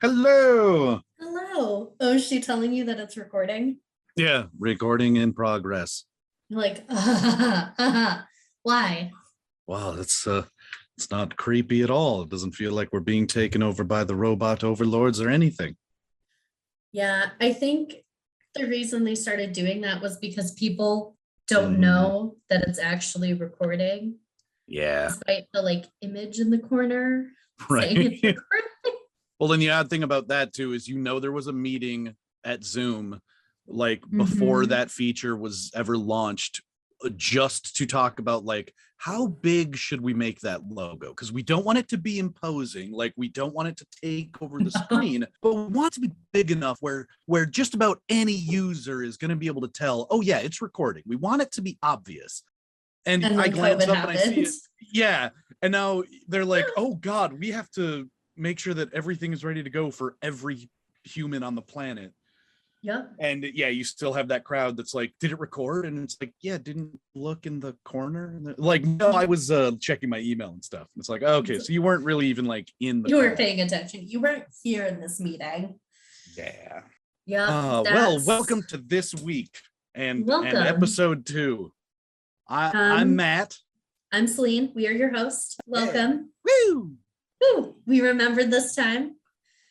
Hello. Hello. Oh, is she telling you that it's recording? Yeah, recording in progress. You're like, why? Wow, it's not creepy at all. It doesn't feel like we're being taken over by the robot overlords or anything. Yeah, I think the reason they started doing that was because people don't Mhm. know that it's actually recording, Yeah, despite the image in the corner saying right. it's recording. Well, then the odd thing about that too is there was a meeting at Zoom like before Mhm. that feature was ever launched just to talk about like how big should we make that logo, because we don't want it to be imposing, like we don't want it to take over the screen, but we want it to be big enough where just about any user is going to be able to tell, oh yeah, it's recording. We want it to be obvious. And And I then glance COVID up and I see happened. it. Yeah. And now they're like, oh God, we have to make sure that everything is ready to go for every human on the planet. Yep. And yeah, you still have that crowd that's like, did it record? And it's like, yeah, didn't look in the corner. Like, no, I was checking my email and stuff. And it's like, okay, so you weren't really even like in the You weren't call. paying attention. You weren't here in this meeting. Yeah. Yep. Well, That's welcome to this week and welcome. episode 2. I'm Um, Matt. I'm Celine. We are your host. Yeah. Welcome. Woo! Ooh, we remembered this time.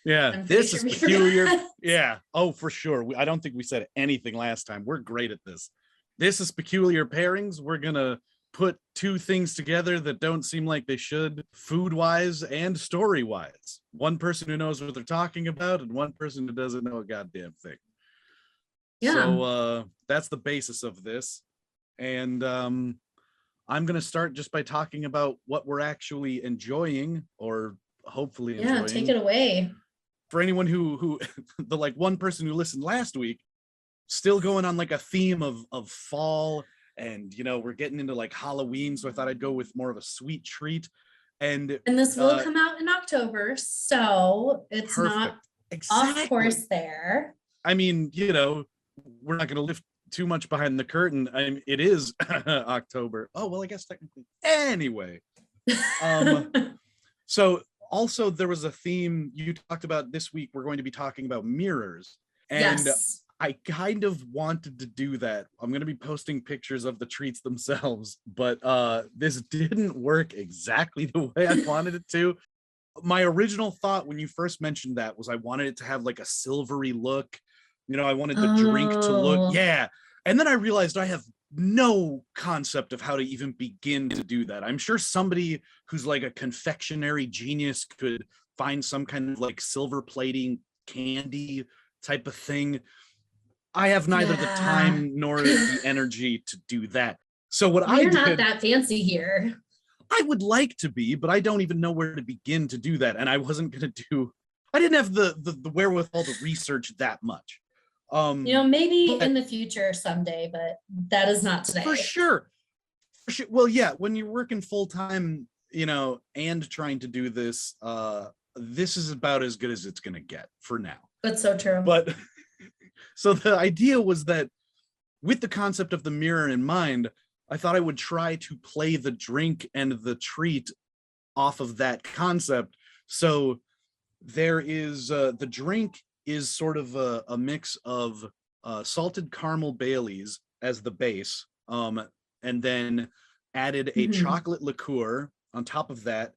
Yeah, I'm pretty this sure is we peculiar. forgot. Yeah. Oh, for sure. I don't think we said anything last time. We're great at this. This is Peculiar Pairings. We're going to put two things together that don't seem like they should, food wise and story wise. One person who knows what they're talking about and one person who doesn't know a goddamn thing. Yeah. So that's the basis of this. And I'm going to start just by talking about what we're actually enjoying, or hopefully Yeah. Take enjoying. it away. For anyone who the like one person who listened last week, still going on like a theme of fall, and we're getting into like Halloween, so I thought I'd go with more of a sweet treat. And And this will come out in October, so it's not perfect. off Exactly. course there. I mean, we're not going to lift too much behind the curtain. It is October. Oh well, I guess technically. Anyway, so also there was a theme you talked about this week. We're going to be talking about mirrors, and Yes. I kind of wanted to do that. I'm going to be posting pictures of the treats themselves, but this didn't work exactly the way I wanted it to. My original thought when you first mentioned that was I wanted it to have like a silvery look. I wanted the drink to look, Oh, yeah. And then I realized I have no concept of how to even begin to do that. I'm sure somebody who's like a confectionery genius could find some kind of like silver plating candy type of thing. I have neither the yeah. time nor the energy to do that. So what I We're not did, that fancy here. I would like to be, but I don't even know where to begin to do that. And I wasn't going to do, I didn't have the wherewithal to research that much. Maybe But in the future someday, but that is not for today. sure. For sure. Well, yeah, when you're working full time, and trying to do this, this is about as good as it's going to get for now. But so true. But so the idea was that with the concept of the mirror in mind, I thought I would try to play the drink and the treat off of that concept. So there is the drink is sort of a mix of salted caramel Baileys as the base, and then added a Mhm. chocolate liqueur on top of that,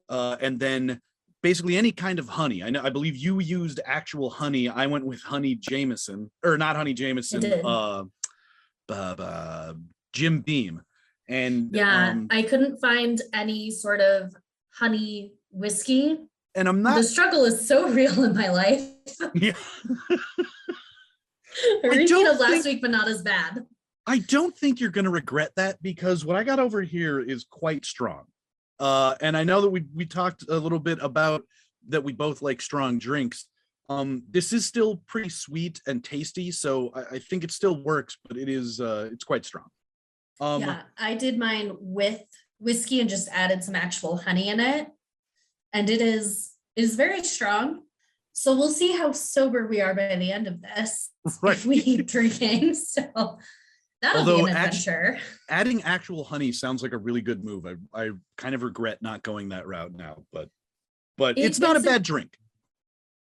and then basically any kind of honey. I believe you used actual honey. I went with honey Jameson, or not honey I Jameson, did. Jim Beam, and Yeah, I couldn't find any sort of honey whiskey. I'm The not. struggle is so real in my life. Yeah, A I repeat don't of last think week, but not as bad. I don't think you're going to regret that, because what I got over here is quite strong. And I know that we talked a little bit about that we both like strong drinks. This is still pretty sweet and tasty, so I think it still works, but it's quite strong. Yeah, I did mine with whiskey and just added some actual honey in it. And it is very strong. So we'll see how sober we are by the end of this Right. if we keep drinking. So that'll be Although an adventure. adding actual honey sounds like a really good move. I kind of regret not going that route now, but it's not a bad drink.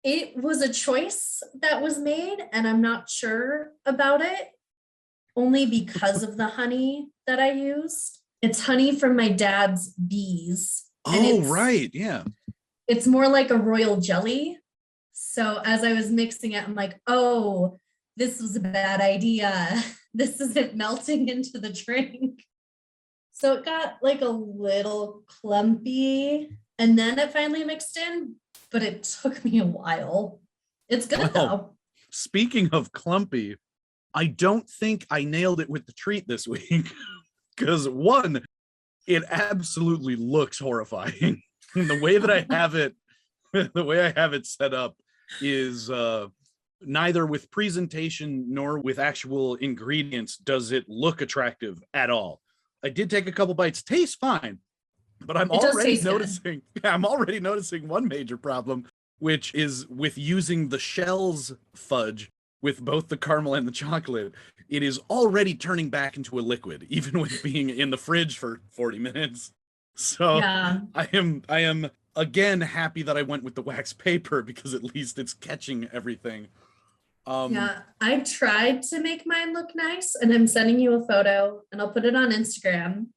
It was a choice that was made, and I'm not sure about it, only because of the honey that I used. It's honey from my dad's bees. And Oh, right. Yeah. it's more like a royal jelly. So as I was mixing it, I'm like, oh, this was a bad idea. This isn't melting into the drink. So it got like a little clumpy, and then it finally mixed in, but it took me a while. It's good though. Speaking of clumpy, I don't think I nailed it with the treat this week because one, it absolutely looks horrifying. The way that I have it, the way I have it set up is neither with presentation nor with actual ingredients does it look attractive at all. I did take a couple bites, tastes fine, but I'm already noticing, I'm already noticing one major problem, which is with using the shells fudge with both the caramel and the chocolate. It is already turning back into a liquid, even with being in the fridge for 40 minutes. So Yeah. I am again happy that I went with the wax paper because at least it's catching everything. Yeah, I tried to make mine look nice, and I'm sending you a photo and I'll put it on Instagram.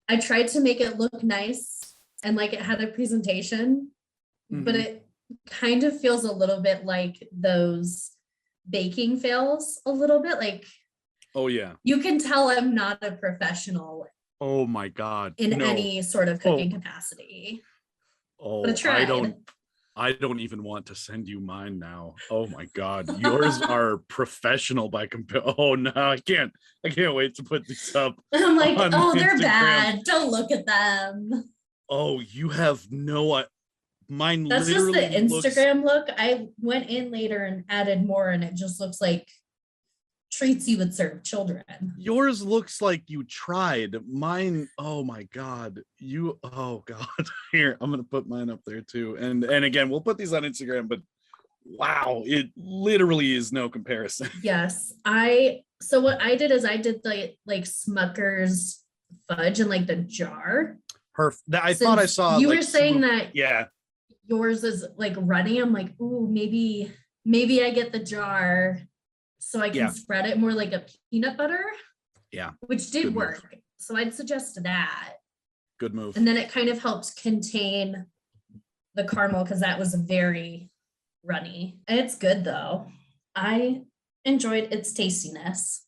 I tried to make it look nice and like it had a presentation, but it kind of feels a little bit like those baking fails a little bit. Like, oh yeah, you can tell I'm not a professional oh my god, in any sort of cooking capacity. Oh, I don't even want to send you mine now. Oh my god, yours are professional by compare. Oh no, I can't wait to put these up. I'm like, oh, they're Instagram. bad, don't look at them. Oh, you have no, mine that's just the literally Instagram look. I went in later and added more, and it just looks like treats you would serve children. Yours looks like you tried. Mine, oh my god, oh god. Here, I'm gonna put mine up there too, and again, we'll put these on Instagram, but wow, it literally is no comparison. Yes, so what I did is I did like Smucker's fudge in like the jar. I thought I saw you were saying that yeah, yours is like runny. I'm like, ooh, maybe I get the jar so I can spread it more like a peanut butter. Yeah, which did work. Move. So I'd suggest that. Good move. And then it kind of helped contain the caramel because that was very runny. It's good though. I enjoyed its tastiness.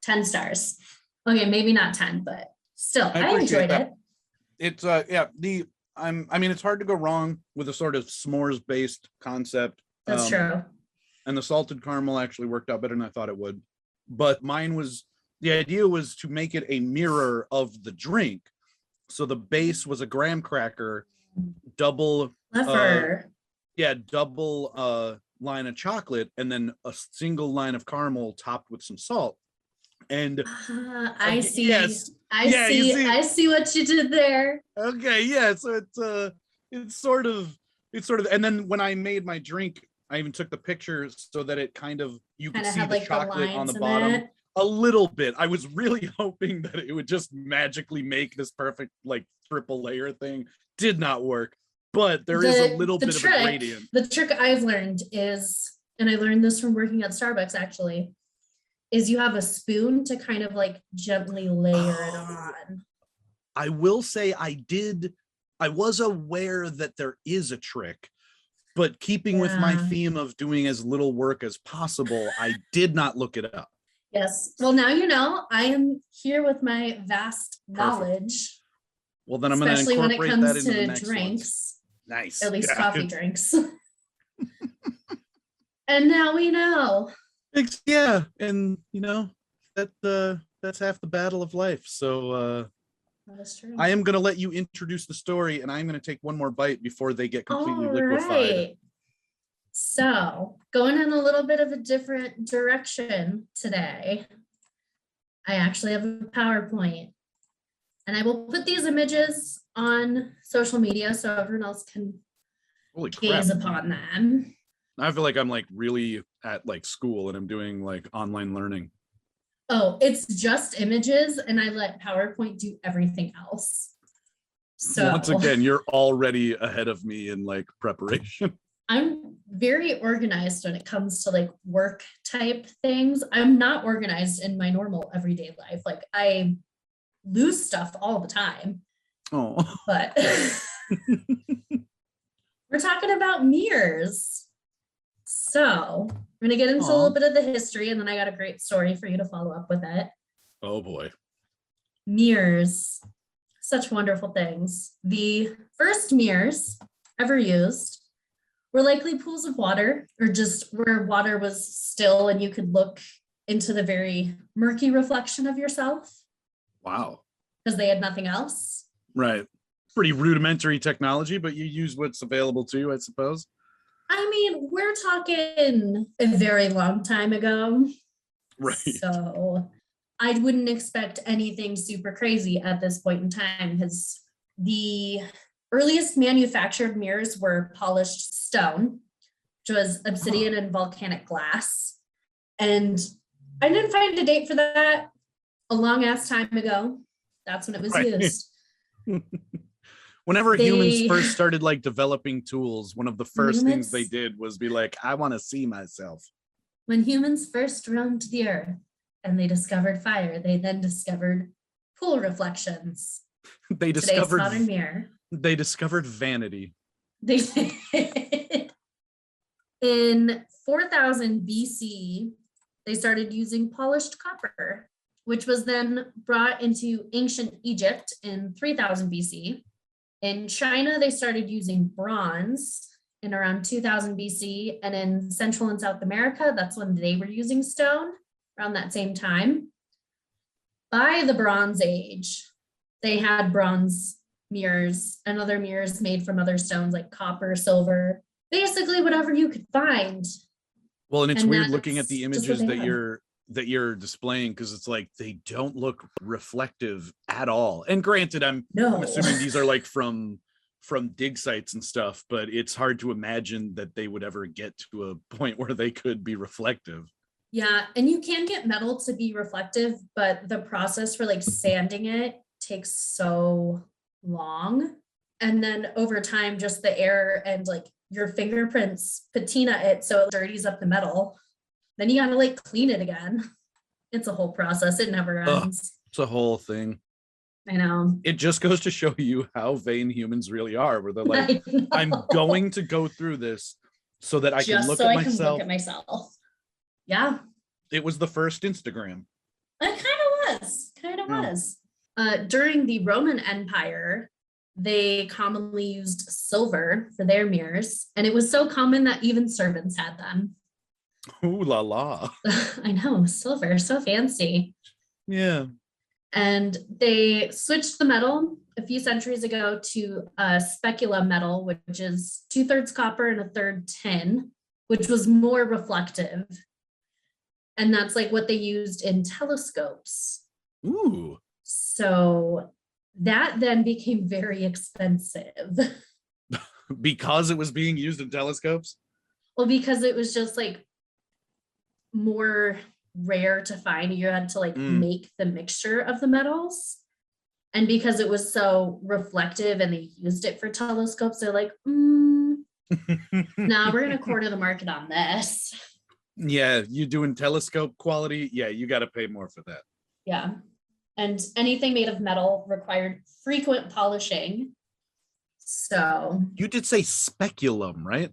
10 stars. Okay, maybe not 10, but still, I enjoyed it. It's I mean, it's hard to go wrong with a sort of s'mores based concept. That's true. And the salted caramel actually worked out better than I thought it would. But the idea was to make it a mirror of the drink. So the base was a graham cracker, double line of chocolate, and then a single line of caramel topped with some salt. And I see. Yes. I see what you did there. Okay, yeah. So it's sort of, and then when I made my drink, I even took the picture so that it you could see the chocolate on the bottom a little bit. I was really hoping that it would just magically make this perfect like triple layer thing. Did not work, but there is a little bit of a gradient. The trick I've learned is, and I learned this from working at Starbucks actually, is you have a spoon to kind of like gently layer it on. I will say I was aware that there is a trick. But keeping with my theme of doing as little work as possible, I did not look it up. Yes. Well, now you know. I am here with my vast knowledge. Well, then I'm going to incorporate that into the next drinks. One. Nice. At least coffee drinks. And now we know. Yeah, and you know that's half the battle of life. So that is true. I am going to let you introduce the story, and I'm going to take one more bite before they get completely liquefied. Right. So going in a little bit of a different direction today, I actually have a PowerPoint, and I will put these images on social media so everyone else can gaze upon them. I feel like I'm like really at like school and I'm doing like online learning. Oh, it's just images and I let PowerPoint do everything else. So once again, you're already ahead of me in like preparation. I'm very organized when it comes to like work type things. I'm not organized in my normal everyday life. Like I lose stuff all the time, Oh, but we're talking about mirrors. So we're going to get into a little bit of the history, and then I got a great story for you to follow up with it. oh boy. Mirrors, such wonderful things. The first mirrors ever used were likely pools of water, or just where water was still and you could look into the very murky reflection of yourself. Wow. Because they had nothing else. Right. Pretty rudimentary technology, but you use what's available to you, I suppose. I mean, we're talking a very long time ago. Right. So I wouldn't expect anything super crazy at this point in time, because the earliest manufactured mirrors were polished stone, which was obsidian and volcanic glass. And I didn't find a date for that. A long ass time ago. That's when it was used. Whenever humans first started like developing tools, one of the first things they did was be like, I want to see myself. When humans first roamed the earth and they discovered fire, they then discovered pool reflections. They discovered modern mirror. They discovered vanity. They did. In 4000 BC, they started using polished copper, which was then brought into ancient Egypt in 3000 BC. In China, they started using bronze in around 2000 BC. And in Central and South America, that's when they were using stone around that same time. By the Bronze Age, they had bronze mirrors and other mirrors made from other stones like copper, silver, basically whatever you could find. Well, and it's weird looking at the images that you're displaying, because it's like they don't look reflective at all. And granted, I'm assuming these are like from dig sites and stuff, but it's hard to imagine that they would ever get to a point where they could be reflective. Yeah, and you can get metal to be reflective, but the process for like sanding it takes so long. And then over time, just the air and like your fingerprints patina it so it dirties up the metal. Then you gotta like clean it again. It's a whole process. It never ends. It's a whole thing. I know. It just goes to show you how vain humans really are, where they're like, I'm going to go through this so that I can look at myself. Yeah. It was the first Instagram. It kind of was. During the Roman Empire, they commonly used silver for their mirrors, and it was so common that even servants had them. Ooh la la. I know, silver, so fancy. Yeah. And they switched the metal a few centuries ago to specular metal, which is 2/3 copper and 1/3 tin, which was more reflective. And that's like what they used in telescopes. Ooh. So that then became very expensive. Because it was being used in telescopes? Well, because it was just like more rare to find. You had to like make the mixture of the metals. And because it was so reflective and they used it for telescopes, they're like, nah, we're going to quarter the market on this. Yeah, you doing telescope quality? Yeah, you got to pay more for that. Yeah. And anything made of metal required frequent polishing. So you did say speculum, right?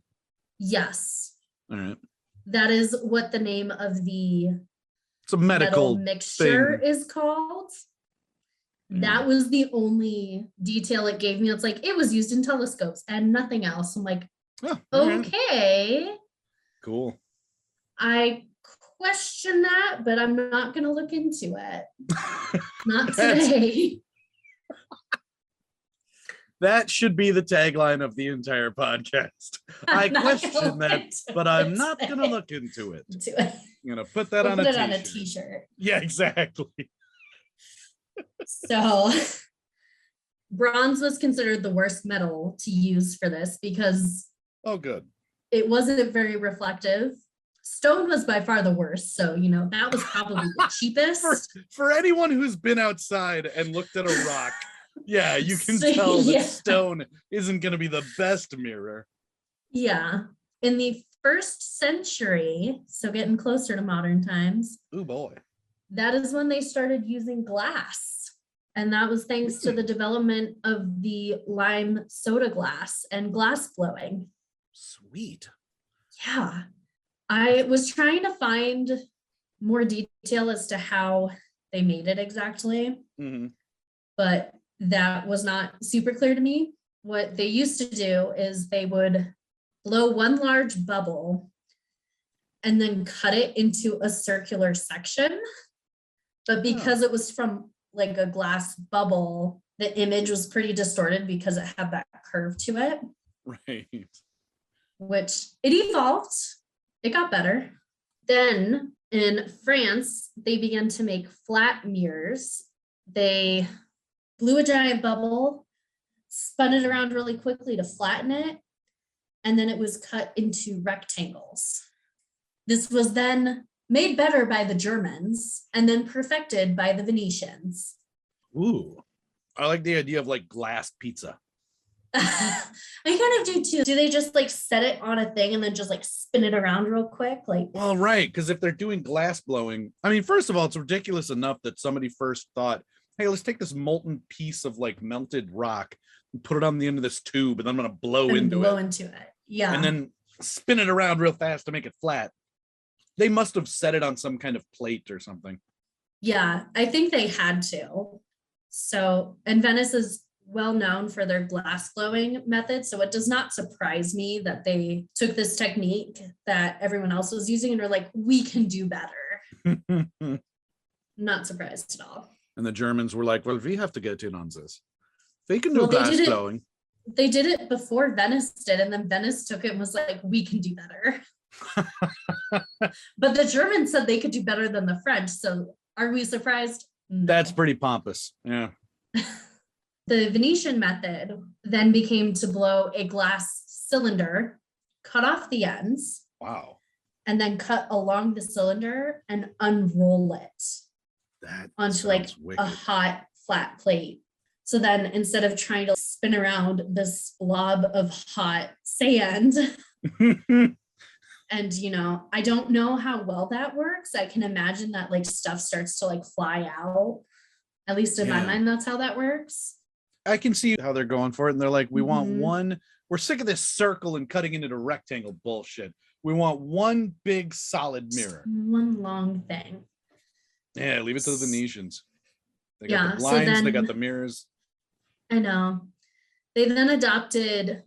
Yes. All right. That is what the name of the it's a medical mixture thing. is called. That was the only detail it gave me. It's like it was used in telescopes and nothing else. I'm like, okay. Right. Cool. I question that, but I'm not going to look into it. Not today. That should be the tagline of the entire podcast. I question that, but I'm not going to look into it. I'm going to put that on a t-shirt. Yeah, exactly. So bronze was considered the worst metal to use for this because good. It wasn't very reflective. Stone was by far the worst. So, that was probably the cheapest. For anyone who's been outside and looked at a rock, yeah, you can tell that stone isn't going to be the best mirror. Yeah. in the 1st century, so getting closer to modern times, Oh boy. that is when they started using glass. And that was thanks to the development of the lime soda glass and glass blowing. Sweet. Yeah. I was trying to find more detail as to how they made it exactly, but that was not super clear to me. What they used to do is they would blow one large bubble and then cut it into a circular section. But because it was from like a glass bubble, the image was pretty distorted because it had that curve to it. Right. Which it evolved. It got better. Then in France, they began to make flat mirrors. They blew a giant bubble, spun it around really quickly to flatten it, and then it was cut into rectangles. This was then made better by the Germans and then perfected by the Venetians. Ooh, I like the idea of like glass pizza. I kind of do too. Do they just like set it on a thing and then just like spin it around real quick? Like, well, right, because if they're doing glass blowing, I mean, first of all, it's ridiculous enough that somebody first thought, hey, let's take this molten piece of like melted rock and put it on the end of this tube, and then I'm gonna blow into it. Yeah. And then spin it around real fast to make it flat. They must have set it on some kind of plate or something. Yeah, I think they had to. So, and Venice is well known for their glass blowing method. So it does not surprise me that they took this technique that everyone else was using and are like, we can do better. Not surprised at all. And the Germans were like, well, we have to get in on this. They can do glass blowing. They did it before Venice did, and then Venice took it and was like, we can do better. But the Germans said they could do better than the French. So are we surprised? No. That's pretty pompous. Yeah. The Venetian method then became to blow a glass cylinder, cut off the ends. Wow. And then cut along the cylinder and unroll it onto like wicked. a hot flat plate. So then instead of trying to spin around this blob of hot sand, and I don't know how well that works. I can imagine that like stuff starts to like fly out. At least in my mind, that's how that works. I can see how they're going for it. And they're like, we want one, we're sick of this circle and cutting into rectangle bullshit. We want one big solid mirror. One long thing. Yeah, leave it to the Venetians. They got the blinds, they got the mirrors. I know. They then adopted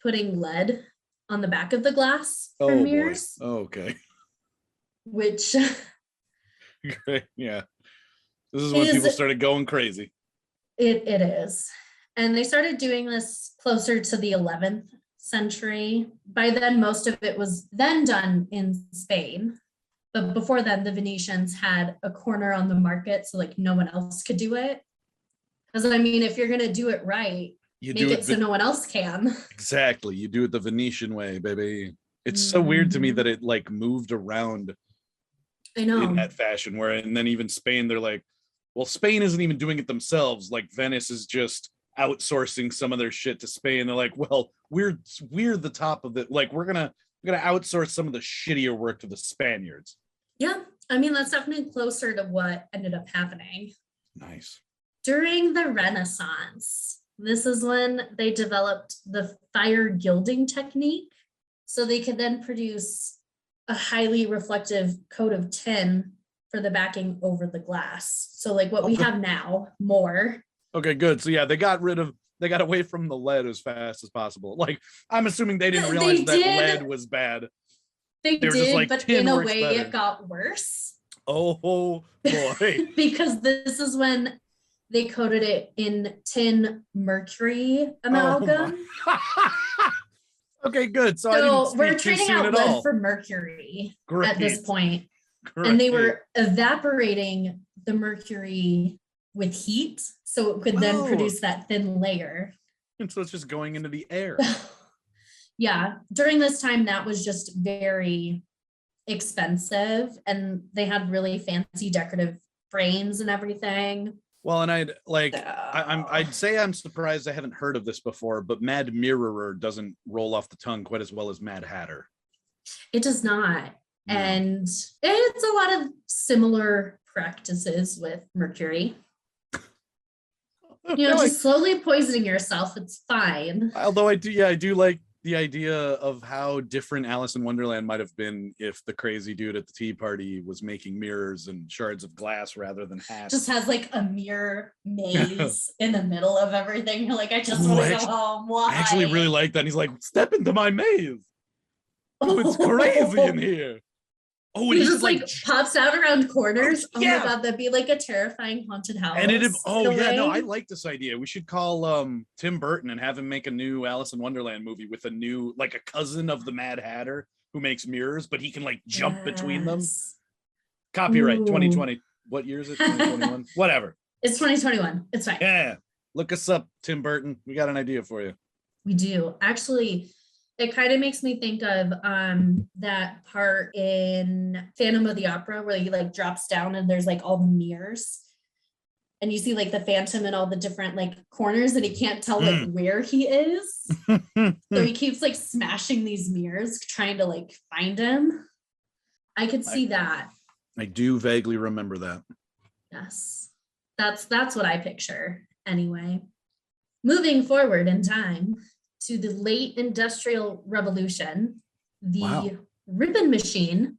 putting lead on the back of the glass for mirrors. Boy. Oh, okay. Which great. Yeah. This is when people started going crazy. It is. And they started doing this closer to the 11th century. By then, most of it was then done in Spain. But before then, the Venetians had a corner on the market, so like no one else could do it. Because I mean, if you're going to do it right, make it so no one else can. Exactly. You do it the Venetian way, baby. It's so weird to me that it like moved around. I know. In that fashion, and then even Spain, they're like, well, Spain isn't even doing it themselves. Like Venice is just outsourcing some of their shit to Spain. They're like, well, we're the top of it. Like we're gonna outsource some of the shittier work to the Spaniards. Yeah, I mean that's definitely closer to what ended up happening. Nice. During the Renaissance, this is when they developed the fire gilding technique, so they could then produce a highly reflective coat of tin for the backing over the glass. So like what we have now, more. Okay, good. So yeah, they got away from the lead as fast as possible. Like I'm assuming they didn't realize that lead was bad. They did, just like, but in a way better. It got worse. Oh boy. Because this is when they coated it in tin mercury amalgam. Okay, good. So we're trading out lead for mercury at this point. Great. And they were evaporating the mercury with heat, so it could then produce that thin layer. And so it's just going into the air. Yeah, during this time, that was just very expensive, and they had really fancy decorative frames and everything. Well, and I'd say I'm surprised I haven't heard of this before, but Mad Mirrorer doesn't roll off the tongue quite as well as Mad Hatter. It does not. No. And it's a lot of similar practices with mercury. You know, just slowly poisoning yourself. It's fine. Although I do like the idea of how different Alice in Wonderland might have been if the crazy dude at the tea party was making mirrors and shards of glass rather than hats. Just has like a mirror maze in the middle of everything. You're like, I just want to go home. Why? I actually really like that. And he's like, step into my maze. Oh, it's crazy in here. Oh, and he just like pops out around corners. Oh yeah. My god, that'd be like a terrifying haunted house. And I like this idea. We should call Tim Burton and have him make a new Alice in Wonderland movie with a new, like a cousin of the Mad Hatter who makes mirrors, but he can like jump between them. Copyright 2020. What year is it? 2021. Whatever. It's 2021. It's fine. Yeah. Look us up, Tim Burton. We got an idea for you. We do. Actually, it kind of makes me think of that part in Phantom of the Opera where he like drops down and there's like all the mirrors. And you see like the Phantom in all the different like corners and he can't tell like where he is. So he keeps like smashing these mirrors, trying to like find him. I could see that. I do vaguely remember that. Yes. That's what I picture anyway. Moving forward in time to the late Industrial Revolution, the ribbon machine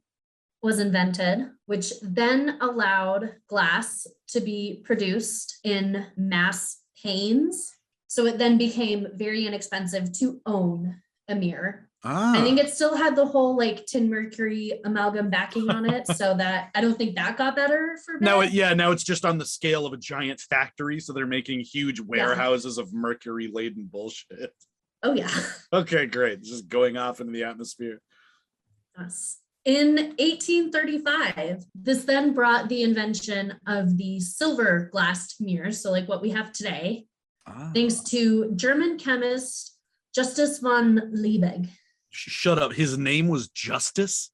was invented, which then allowed glass to be produced in mass panes. So it then became very inexpensive to own a mirror. I think it still had the whole like tin mercury amalgam backing on it, so that I don't think that got better for now. Now it's just on the scale of a giant factory, so they're making huge warehouses of mercury laden bullshit. Oh yeah. Okay, great. It's just going off into the atmosphere. Yes. In 1835, this then brought the invention of the silver glassed mirrors, so like what we have today, thanks to German chemist Justus von Liebig. Shut up. His name was Justice?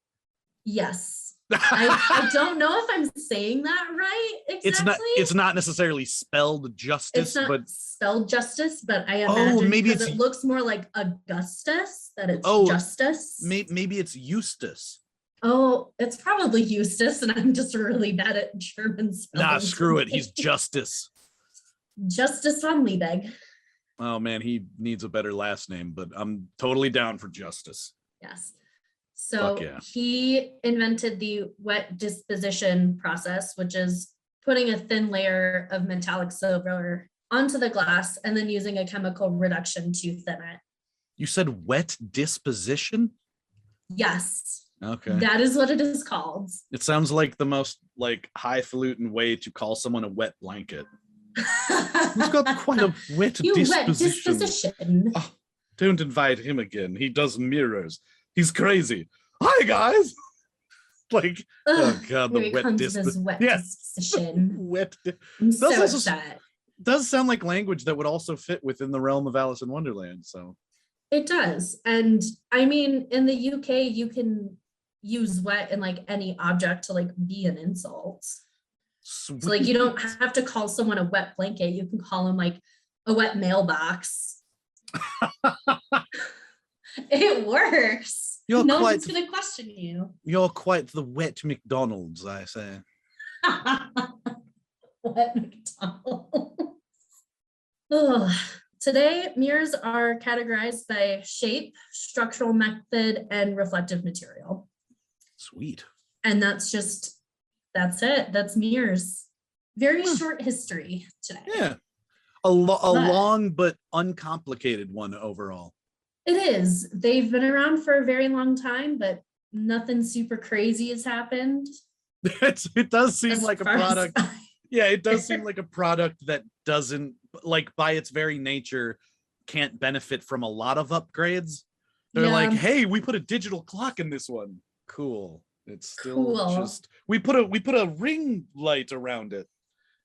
Yes. I don't know if I'm saying that right exactly. It's not necessarily spelled justice. It's not but spelled justice, but I imagine maybe because it looks more like Augustus, that it's Justice. Maybe it's Eustace. Oh, it's probably Eustace, and I'm just really bad at German spelling. Nah, screw it. He's Justice. Justus von Liebig. Oh man, he needs a better last name, but I'm totally down for Justice. Yes. So he invented the wet disposition process, which is putting a thin layer of metallic silver onto the glass and then using a chemical reduction to thin it. You said wet disposition? Yes. Okay. That is what it is called. It sounds like the most like highfalutin way to call someone a wet blanket. He's got quite a wet disposition. Oh, don't invite him again. He does mirrors. He's crazy. Hi guys. Like, oh god, the wet disposition. Wet. I'm so upset. Does sound like language that would also fit within the realm of Alice in Wonderland. So it does, and I mean, in the UK, you can use wet in like any object to like be an insult. Sweet. So like you don't have to call someone a wet blanket. You can call them like a wet mailbox. It works. No one's gonna question you. You're quite the wet McDonald's, I say. Wet McDonald's. Oh. Today, mirrors are categorized by shape, structural method, and reflective material. Sweet. And that's it. That's mirrors. Very short history today. Yeah. A long but uncomplicated one overall. It is. They've been around for a very long time, but nothing super crazy has happened. It does seem like a product. Yeah, it does seem like a product that doesn't, like, by its very nature, can't benefit from a lot of upgrades. They're like, hey, we put a digital clock in this one. Cool. It's still just we put a ring light around it.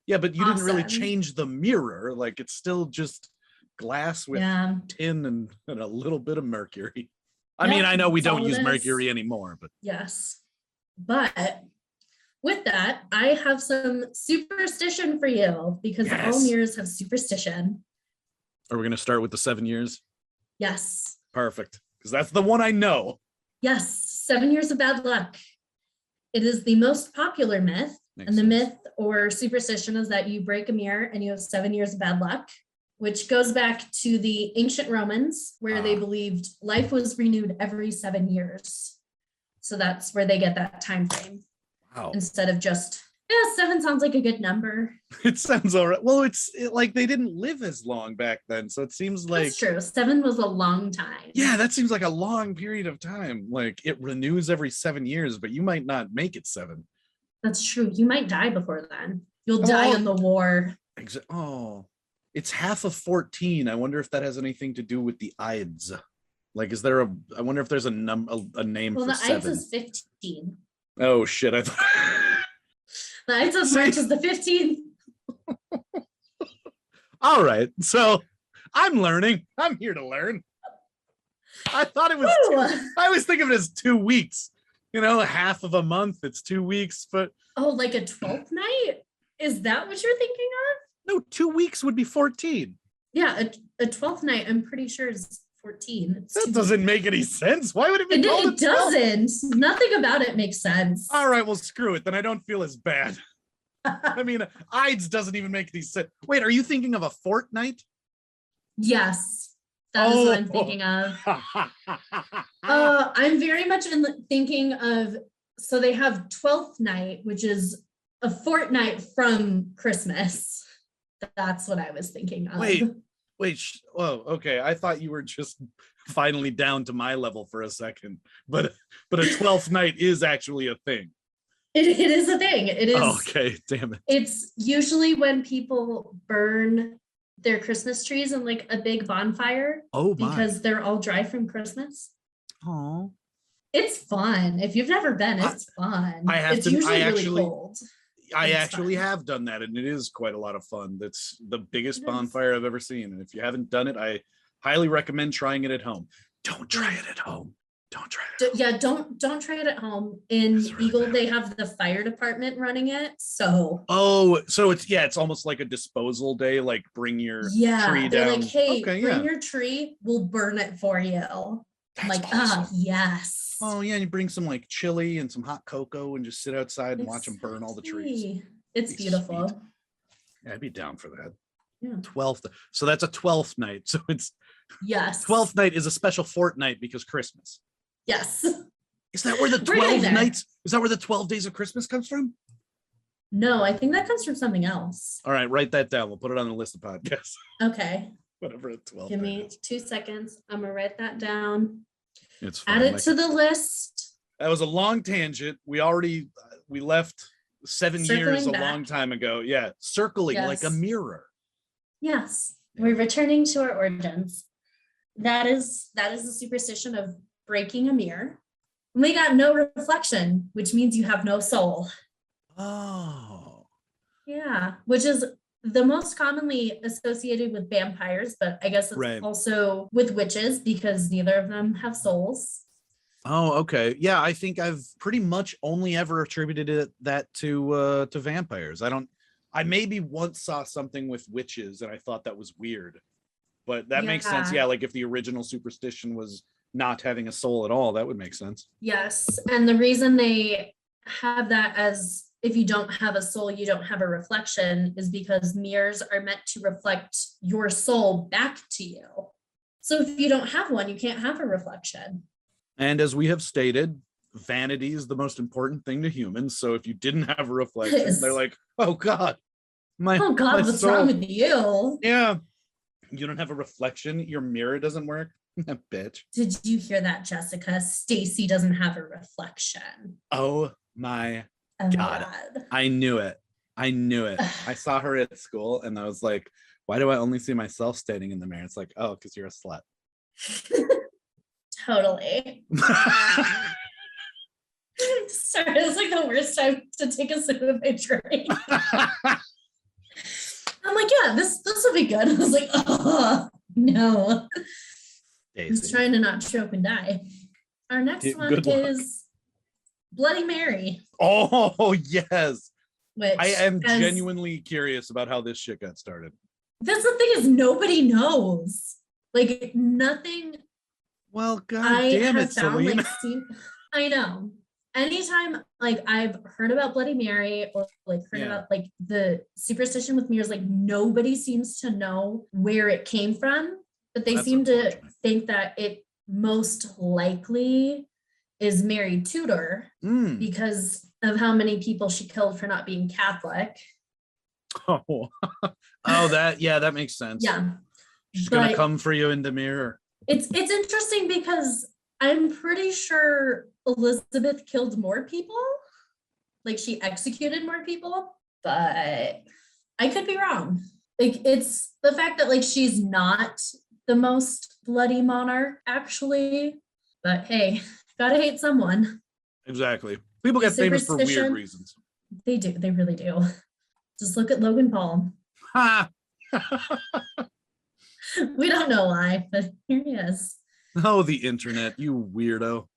Yeah, but you didn't really change the mirror. Like, it's still just glass with tin and a little bit of mercury. I mean, I know we don't use mercury anymore, but yes. But with that, I have some superstition for you because all mirrors have superstition. Are we going to start with the 7 years? Yes. Perfect. Because that's the one I know. Yes. 7 years of bad luck. It is the most popular myth. Makes and the sense. myth or superstition is that you break a mirror and you have 7 years of bad luck, which goes back to the ancient Romans, where they believed life was renewed every 7 years. So that's where they get that time frame. Wow. Instead of just, 7 sounds like a good number. It sounds all right. Well, like they didn't live as long back then. So it seems like. That's true. 7 was a long time. Yeah, that seems like a long period of time. Like it renews every 7 years, but you might not make it 7. That's true. You might die before then. You'll die in the war. It's half of 14. I wonder if that has anything to do with the Ides. Like, is there I wonder if there's a name Well, for the 7. Ides is 15. Oh shit! I thought. The Ides of March is the 15th. All right, so I'm learning. I'm here to learn. I thought it was. I always think of it as 2 weeks. Half of a month. It's 2 weeks, but. Oh, like a 12th night? Is that what you're thinking of? No, 2 weeks would be 14. Yeah, a 12th night, I'm pretty sure is 14. That doesn't make any sense. Why would it be called It doesn't. Nothing about it makes sense. All right, well, screw it. Then I don't feel as bad. I mean, Ides doesn't even make any sense. Wait, are you thinking of a fortnight? Yes, that is what I'm thinking of. I'm very much thinking of, so they have 12th night, which is a fortnight from Christmas. That's what I was thinking of. Wait. Okay. I thought you were just finally down to my level for a second, but a 12th night is actually a thing. It is a thing. It is. Okay, damn it. It's usually when people burn their Christmas trees in like a big bonfire. Oh my. Because they're all dry from Christmas. Oh. It's fun. If you've never been, it's fun. It's usually really cold. I actually have done that, and it is quite a lot of fun. That's the biggest bonfire I've ever seen. And if you haven't done it, I highly recommend trying it at home. Don't try it at home. Don't try it. Yeah, don't try it at home. In Eagle, they have the fire department running it. So so it's almost like a disposal day. Like bring your tree they're down. Like, hey, bring your tree. We'll burn it for you. I'm like, awesome. Yes. Oh yeah, and you bring some like chili and some hot cocoa and just sit outside and watch them burn all the trees. It's beautiful. Sweet. Yeah, I'd be down for that. Yeah. 12th. So that's a 12th night. So it's 12th night is a special fortnight because Christmas. Yes. Is that where the 12 nights? Is that where the 12 days of Christmas comes from? No, I think that comes from something else. All right, write that down. We'll put it on the list of podcasts. Okay. Whatever a 12. Give me 2 seconds. I'm gonna write that down. It's fine. Add it to the list. That was a long tangent. We left 7 years a long time ago. Yeah, circling like a mirror. Yes, we're returning to our origins. That is the superstition of breaking a mirror. We got no reflection, which means you have no soul. Oh. Yeah, which is the most commonly associated with vampires, but I guess it's also with witches because neither of them have souls. Oh, okay. Yeah, I think I've pretty much only ever attributed that to vampires. I maybe once saw something with witches and I thought that was weird. But that makes sense. Yeah, like if the original superstition was not having a soul at all, that would make sense. Yes, and the reason they have that as if you don't have a soul, you don't have a reflection is because mirrors are meant to reflect your soul back to you. So if you don't have one, you can't have a reflection. And as we have stated, vanity is the most important thing to humans. So if you didn't have a reflection, they're like, oh God, what's wrong with you? Yeah. You don't have a reflection. Your mirror doesn't work. Bitch. Did you hear that, Jessica? Stacy doesn't have a reflection. Oh my God. I knew it. I saw her at school and I was like, why do I only see myself standing in the mirror? It's like, oh, because you're a slut. Totally. Sorry, it's like the worst time to take a sip of my drink. I'm like, yeah, this will be good. I was like, oh no. I was trying to not choke and die. Our next one is Bloody Mary. Oh yes. Which I am genuinely curious about how this shit got started. That's the thing is nobody knows. Like nothing. Well, God damn it, Celine. I know. Anytime like I've heard about Bloody Mary or like heard Yeah. about like the superstition with mirrors, like nobody seems to know where it came from, but they That's seem to unfortunate. think that it most likely is Mary Tudor Mm. because of how many people she killed for not being Catholic. Oh, oh, that makes sense. Yeah. She's gonna But come for you in the mirror. it's interesting because I'm pretty sure Elizabeth killed more people. Like she executed more people, but I could be wrong. Like it's the fact that like she's not the most bloody monarch actually, but hey, gotta hate someone. Exactly. People get famous for weird Superstition, reasons. they do, they really do. Just look at Logan Paul. Ha! We don't know why, but here he is. Oh, the internet, you weirdo.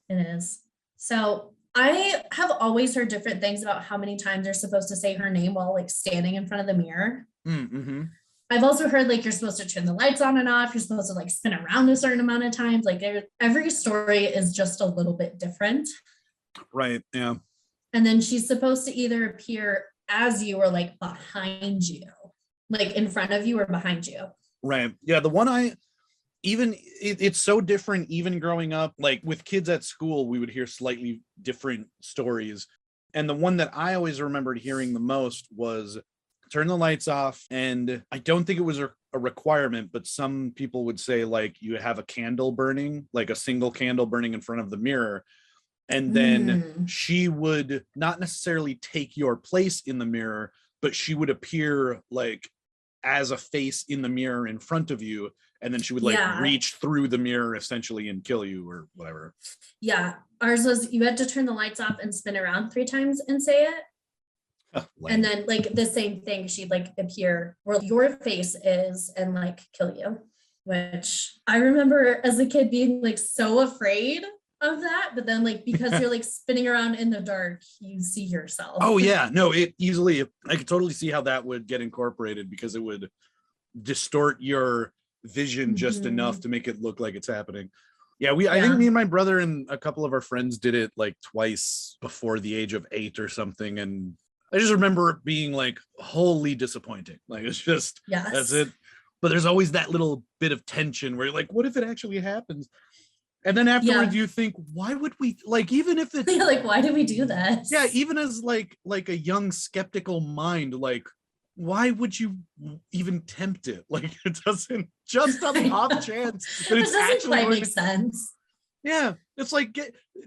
It is. So I have always heard different things about how many times you're supposed to say her name while like standing in front of the mirror. Mm-hmm. I've also heard like you're supposed to turn the lights on and off. You're supposed to like spin around a certain amount of times. Like every story is just a little bit different. Right. Yeah. And then she's supposed to either appear as you or like behind you, like in front of you or behind you. Right. Yeah. The one it's so different even growing up, like with kids at school, we would hear slightly different stories. And the one that I always remembered hearing the most was turn the lights off. And I don't think it was a requirement, but some people would say like you have a candle burning, like a single candle burning in front of the mirror. And then she would not necessarily take your place in the mirror, but she would appear like as a face in the mirror in front of you. And then she would like reach through the mirror essentially and kill you or whatever. Yeah. Ours was you had to turn the lights off and spin around 3 times and say it. And then like the same thing, she'd like appear where your face is and like kill you, which I remember as a kid being like so afraid of that. But then like because you're like spinning around in the dark, you see yourself. Oh yeah, no, it easily, I could totally see how that would get incorporated because it would distort your vision just enough to make it look like it's happening. Yeah, I think me and my brother and a couple of our friends did it like twice before the age of 8 or something. And I just remember it being like wholly disappointing. Like it's just, that's it. But there's always that little bit of tension where you're like, what if it actually happens? And then afterwards you think, why would we, like, even if it's like, why do we do that? Yeah, even as like a young skeptical mind, like, why would you even tempt it? Like it doesn't, just on the off chance that it's actually quite make sense. Yeah, it's like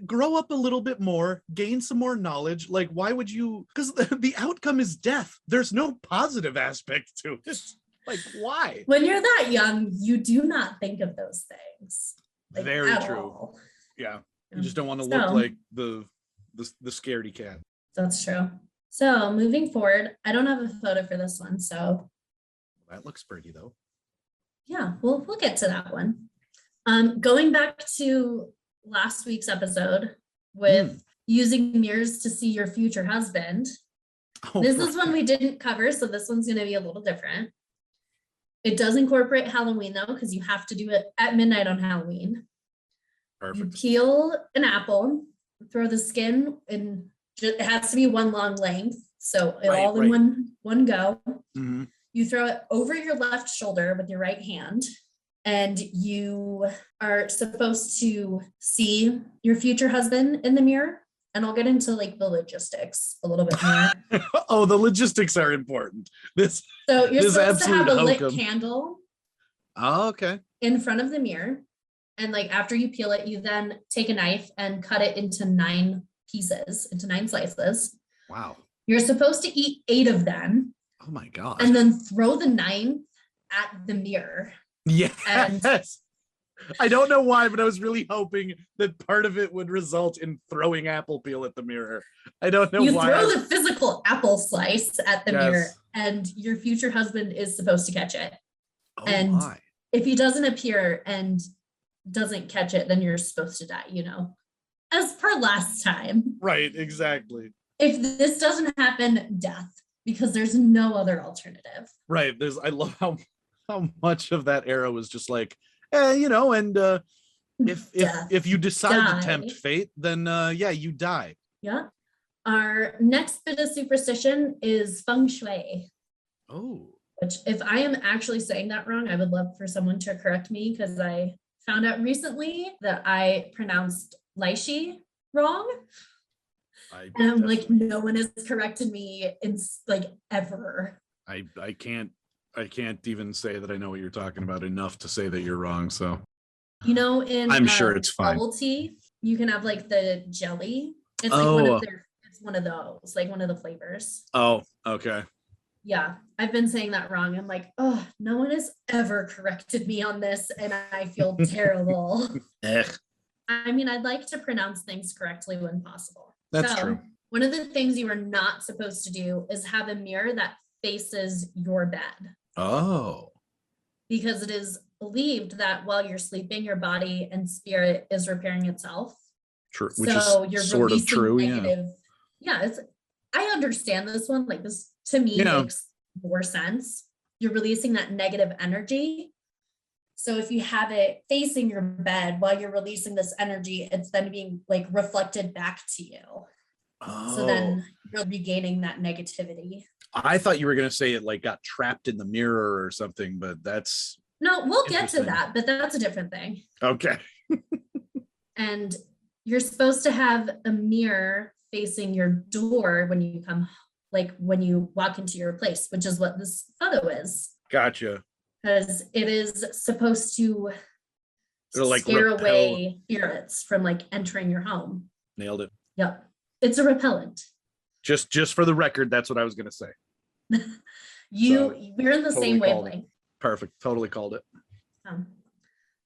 grow up a little bit more, gain some more knowledge. Like, why would you? Because the outcome is death. There's no positive aspect to it. Like, why? When you're that young, you do not think of those things. Like, very true. All. Yeah, you just don't want to look like the scaredy cat. That's true. So moving forward, I don't have a photo for this one, so that looks pretty though. Yeah, we'll get to that one. Going back to last week's episode with using mirrors to see your future husband. This is one we didn't cover, so this one's going to be a little different. It does incorporate Halloween though, because you have to do it at midnight on Halloween. Perfect. You peel an apple, throw the skin in. It has to be one long length, so all in one go. Mm-hmm. You throw it over your left shoulder with your right hand, and you are supposed to see your future husband in the mirror. And I'll get into like the logistics a little bit more. Oh, the logistics are important. So you're supposed to have a lit candle. Oh, okay. In front of the mirror. And like after you peel it, you then take a knife and cut it into 9 pieces, into 9 slices. Wow. You're supposed to eat 8 of them. Oh my God. And then throw the 9th at the mirror. Yes. And I don't know why, but I was really hoping that part of it would result in throwing apple peel at the mirror. I don't know why. You throw the physical apple slice at the mirror, and your future husband is supposed to catch it. Oh and my. If he doesn't appear and doesn't catch it, then you're supposed to die, as per last time. Right, exactly. If this doesn't happen, death, because there's no other alternative. Right. I love how much of that era was just like, and If you decide Die. to tempt fate, then yeah, you die. Yeah. Our next bit of superstition is feng shui. Oh. Which, if I am actually saying that wrong, I would love for someone to correct me, because I found out recently that I pronounced lychee wrong. And I'm like, no one has corrected me in like ever. I can't even say that I know what you're talking about enough to say that you're wrong. So In I'm sure it's fine. Bubble tea, you can have like the jelly. It's like it's one of those, like one of the flavors. Oh, okay. Yeah, I've been saying that wrong. I'm like, oh, no one has ever corrected me on this, and I feel terrible. I mean, I'd like to pronounce things correctly when possible. That's true. One of the things you are not supposed to do is have a mirror that faces your bed. Oh. Because it is believed that while you're sleeping, your body and spirit is repairing itself. True. Which so is you're sort of true. Negative. Yeah, I understand this one. Like, this to me makes more sense. You're releasing that negative energy. So if you have it facing your bed while you're releasing this energy, it's then being like reflected back to you. Oh. So then you're regaining that negativity. I thought you were going to say it like got trapped in the mirror or something, but that's... No, we'll get to that, but that's a different thing. Okay. And you're supposed to have a mirror facing your door when you come, like when you walk into your place, which is what this photo is. Gotcha. Because it is supposed to scare away spirits from like entering your home. Nailed it. Yep. It's a repellent. Just for the record, that's what I was going to say. We're in the same wavelength. Perfect. Totally called it.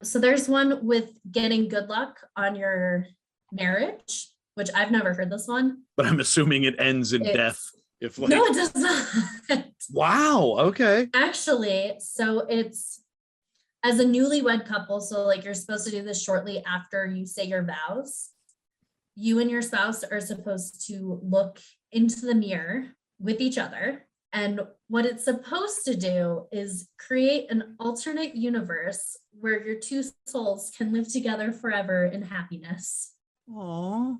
So there's one with getting good luck on your marriage, which I've never heard this one. But I'm assuming it ends in death. No, it does not. Wow. Okay. Actually, so it's as a newlywed couple. So like you're supposed to do this shortly after you say your vows. You and your spouse are supposed to look into the mirror with each other. And what it's supposed to do is create an alternate universe where your two souls can live together forever in happiness. Aww.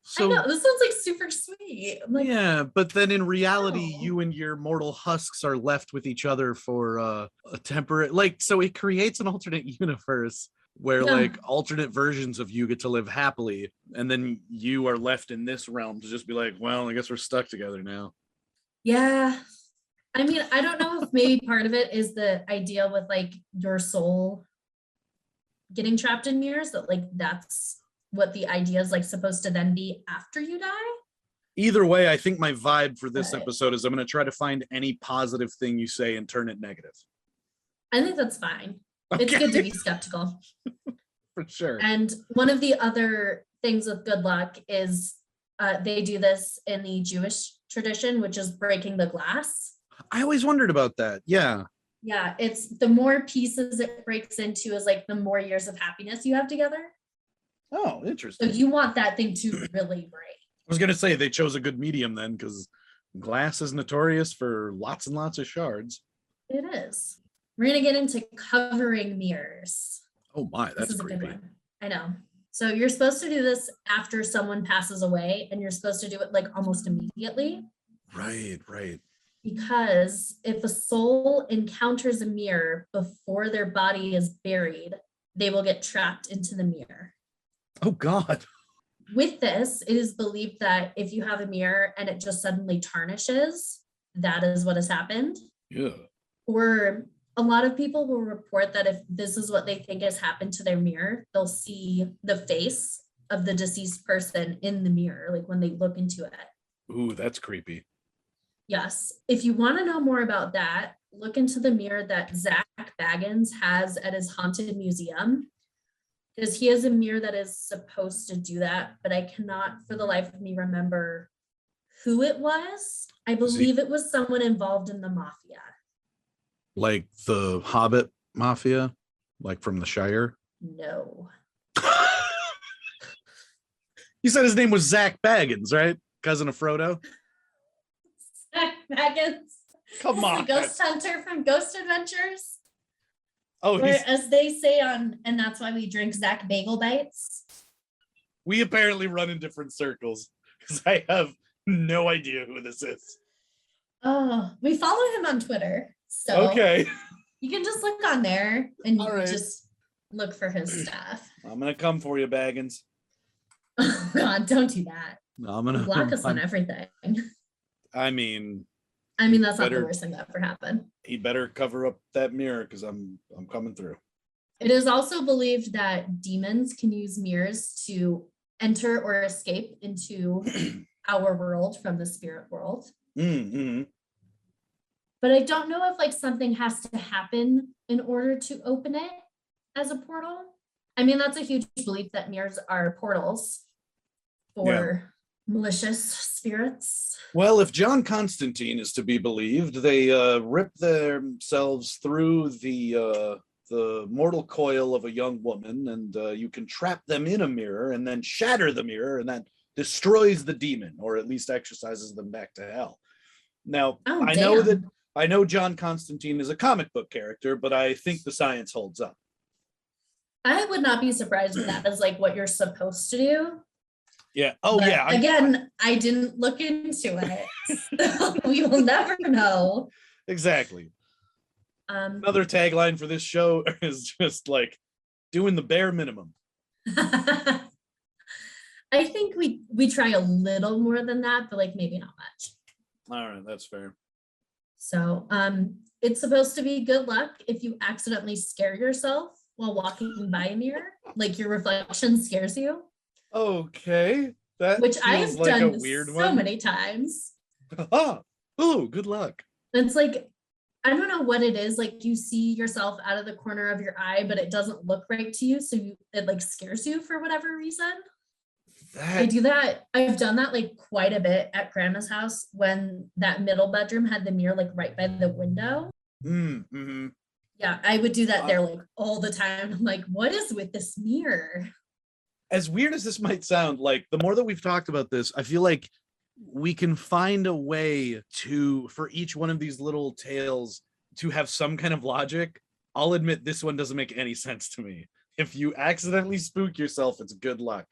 So, I know, this sounds like super sweet. Like, yeah, but then in reality, you and your mortal husks are left with each other for a temporary, like, so it creates an alternate universe where like alternate versions of you get to live happily, and then you are left in this realm to just be like, well, I guess we're stuck together now. Yeah. I mean, I don't know if maybe part of it is the idea with like your soul getting trapped in mirrors, that like that's what the idea is like supposed to then be after you die. Either way, I think my vibe for this episode is I'm going to try to find any positive thing you say and turn it negative. I think that's fine. Okay. It's good to be skeptical. For sure. And one of the other things with good luck is they do this in the Jewish tradition, which is breaking the glass. I always wondered about that. Yeah. Yeah. It's the more pieces it breaks into is like the more years of happiness you have together. Oh, interesting. So you want that thing to really break. I was going to say they chose a good medium then, because glass is notorious for lots and lots of shards. It is. We're going to get into covering mirrors. Oh my, that's creepy. A good one. I know. So you're supposed to do this after someone passes away, and you're supposed to do it like almost immediately. Right. Because if a soul encounters a mirror before their body is buried, they will get trapped into the mirror. Oh God. With this, it is believed that if you have a mirror and it just suddenly tarnishes, that is what has happened. Yeah. Or a lot of people will report that if this is what they think has happened to their mirror, they'll see the face of the deceased person in the mirror, like when they look into it. Ooh, that's creepy. Yes. If you want to know more about that, look into the mirror that Zach Baggins has at his haunted museum, because he has a mirror that is supposed to do that, but I cannot for the life of me remember who it was. I believe it was someone involved in the mafia. Like the Hobbit mafia, like from the Shire? No. You said his name was Zach Baggins, right? Cousin of Frodo? Zach Baggins. Come on. The ghost hunter from Ghost Adventures. Oh, Or as they say on, and that's why we drink Zach Bagel Bites. we apparently run in different circles because I have no idea who this is. Oh, we follow him on Twitter. So Okay. you can just look on there and you All can right. just look for his stuff. I'm gonna come for you, Baggins. Oh God, don't do that. No, I'm gonna Block us on everything. I mean, That's not the better- worst thing that ever happened. he better cover up that mirror because I'm coming through. It is also believed that demons can use mirrors to enter or escape into our world from the spirit world. Mm-hmm. But I don't know if like something has to happen in order to open it as a portal. I mean, that's a huge belief that mirrors are portals for malicious spirits. Well, if John Constantine is to be believed, they rip themselves through the mortal coil of a young woman, and you can trap them in a mirror and then shatter the mirror, and that destroys the demon, or at least exorcises them back to hell. Now, I know John Constantine is a comic book character, but I think the science holds up. I would not be surprised if that is like what you're supposed to do. Yeah. Oh, But yeah. Again, I didn't look into it. So we will never know. Exactly. Another tagline for this show is just like doing the bare minimum. I think we try a little more than that, but like maybe not much. All right, that's fair. So it's supposed to be good luck if you accidentally scare yourself while walking by a mirror, like your reflection scares you. Okay. That Which feels I've like done a weird so one. many times. Oh, good luck. It's like, I don't know what it is. Like you see yourself out of the corner of your eye, but it doesn't look right to you. So it like scares you for whatever reason. I do that. I've done that like quite a bit at grandma's house when that middle bedroom had the mirror like right by the window. Mm-hmm. Yeah, I would do that there like all the time. I'm like, what is with this mirror? As weird as this might sound, like the more that we've talked about this, I feel like we can find a way for each one of these little tales to have some kind of logic. I'll admit this one doesn't make any sense to me. If you accidentally spook yourself, it's good luck.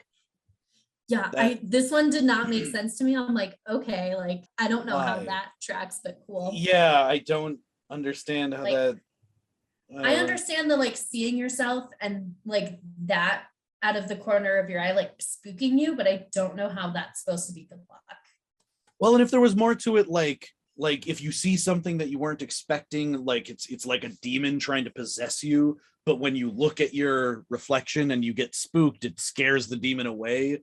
Yeah, this one did not make sense to me. I'm like, okay, like I don't know how Why? that tracks, but cool. Yeah, I don't understand how Like, that. I understand the like seeing yourself and like that out of the corner of your eye, like spooking you, but I don't know how that's supposed to be good luck. Well, and if there was more to it, like if you see something that you weren't expecting, like it's like a demon trying to possess you, but when you look at your reflection and you get spooked, it scares the demon away.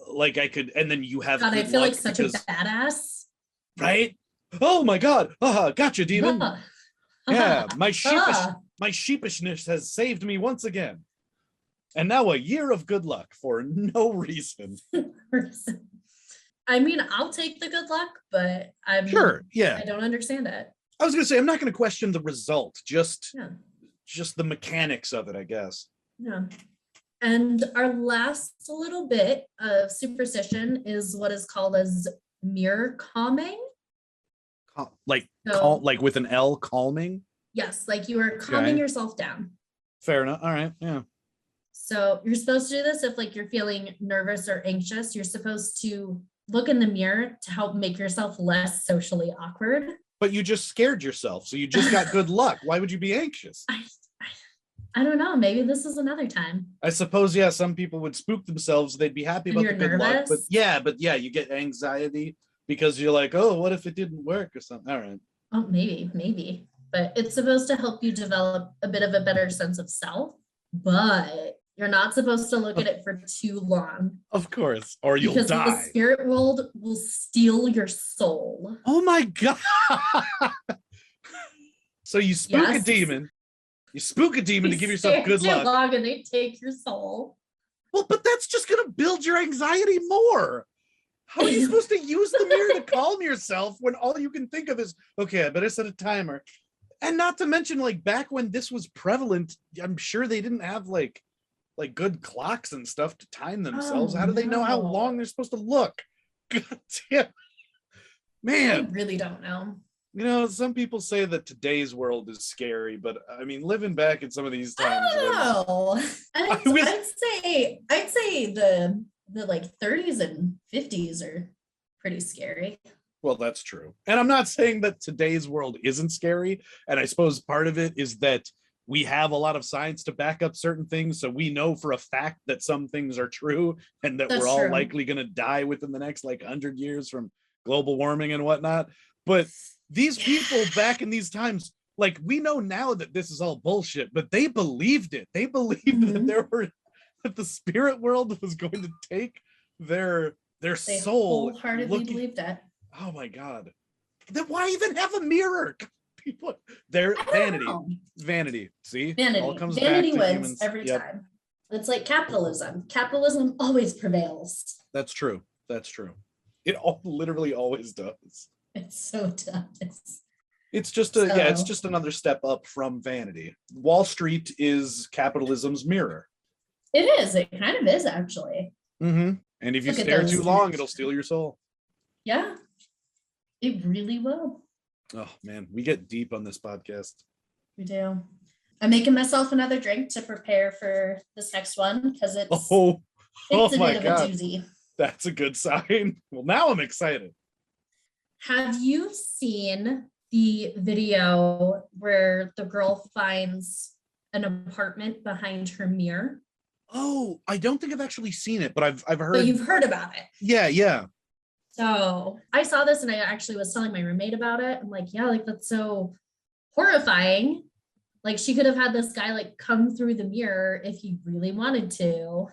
Like I could, and then you have. God, I feel like such a because, badass. right? Oh my God! Gotcha, demon. Yeah, my Ah. sheepishness has saved me once again, and now a year of good luck for no reason. I mean, I'll take the good luck, but I'm Sure. Yeah, I don't understand it. I was gonna say I'm not gonna question the result, just Yeah. the mechanics of it, I guess. Yeah. And our last little bit of superstition is what is called as mirror calming. Like So- like with an L, calming. Yes, like you are calming Okay. yourself down. Fair enough. All right. Yeah. So you're supposed to do this if like you're feeling nervous or anxious. You're supposed to look in the mirror to help make yourself less socially awkward. But you just scared yourself, so you just got good luck. Why would you be anxious? I don't know. Maybe this is another time. I suppose, yeah, some people would spook themselves. They'd be happy And about the you're good luck. But nervous? yeah, you get anxiety because you're like, oh, what if it didn't work or something? All right. Oh, maybe. But it's supposed to help you develop a bit of a better sense of self, but you're not supposed to look at it for too long. Of course, or you'll because die. the spirit world will steal your soul. Oh my God. So you spook a Yes. demon. You spook a demon to give yourself Stay good too luck. long and they take your soul. Well, but that's just going to build your anxiety more. How are you supposed to use the mirror to calm yourself when all you can think of is, okay, I better set a timer? And not to mention, like, back when this was prevalent, I'm sure they didn't have like good clocks and stuff to time themselves. Oh, How do they know how no. long they're supposed to look? God damn. I Man, really don't know. You know, some people say that today's world is scary, but I mean, living back in some of these times, I don't know. I'd say the like 30s and 50s are pretty scary. well, that's true. And I'm not saying that today's world isn't scary. And I suppose part of it is that we have a lot of science to back up certain things. So we know for a fact that some things are true and that That's we're all true. likely going to die within the next like 100 years from global warming and whatnot. But these people back in these times, like we know now that this is all bullshit, but they believed it. They believed that the spirit world was going to take their They soul. wholeheartedly believed it. Oh my God. Then why even have a mirror? People, they're vanity. See, all comes Vanity back to wins humans every time. It's like capitalism. Capitalism always prevails. That's true. It literally always does. It so does. It's just it's just another step up from vanity. Wall Street is capitalism's mirror. It is. It kind of is, actually. Mm-hmm. And if you stare too long, it'll steal your soul. Yeah, it really will. Oh man, we get deep on this podcast. We do. I'm making myself another drink to prepare for this next one because it's a my bit God. of a doozy. That's a good sign. Well, now I'm excited. Have you seen the video where the girl finds an apartment behind her mirror? Oh, I don't think I've actually seen it, but I've heard. But you've heard about it. Yeah. So I saw this and I actually was telling my roommate about it. I'm like, yeah, like that's so horrifying. Like she could have had this guy like come through the mirror if he really wanted to.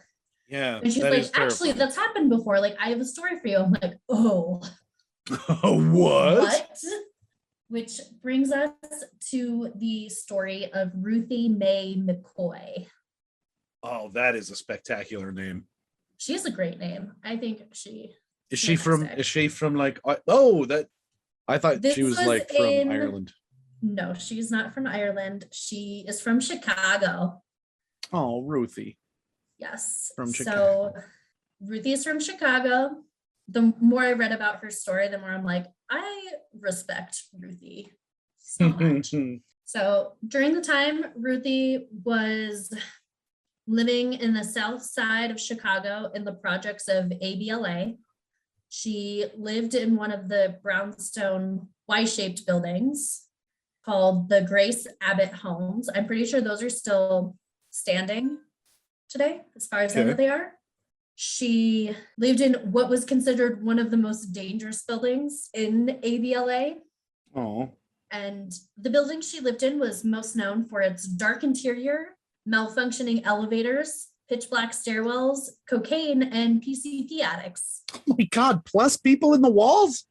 Yeah. And she's like, actually, that's happened before. Like, I have a story for you. I'm like, oh. What? Which brings us to the story of Ruthie Mae McCoy. Oh, that is a spectacular name. She has a great name. I think she is she from like that I thought she was like from Ireland. No, she's not from Ireland. She is from Chicago. Oh, Ruthie. Yes. From Chicago. So Ruthie is from Chicago. The more I read about her story, the more I'm like, I respect Ruthie so much. So during the time Ruthie was living in the south side of Chicago in the projects of ABLA, she lived in one of the brownstone Y-shaped buildings called the Grace Abbott Homes. I'm pretty sure those are still standing today, as far as I know they are. She lived in what was considered one of the most dangerous buildings in ABLA. Oh. And the building she lived in was most known for its dark interior, malfunctioning elevators, pitch black stairwells, cocaine, and PCP addicts. Oh my God, plus people in the walls?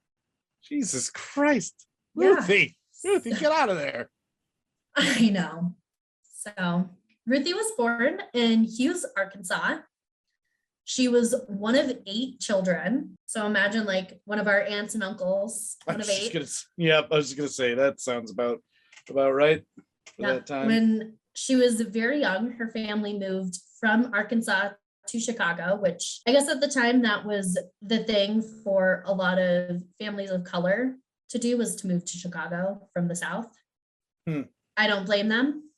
Jesus Christ. Ruthie, get out of there. I know. So Ruthie was born in Hughes, Arkansas. She was one of 8 children. So imagine like one of our aunts and uncles, one of 8. I was just gonna say that sounds about right for that time. When she was very young, her family moved from Arkansas to Chicago, which I guess at the time that was the thing for a lot of families of color to do, was to move to Chicago from the South. I don't blame them.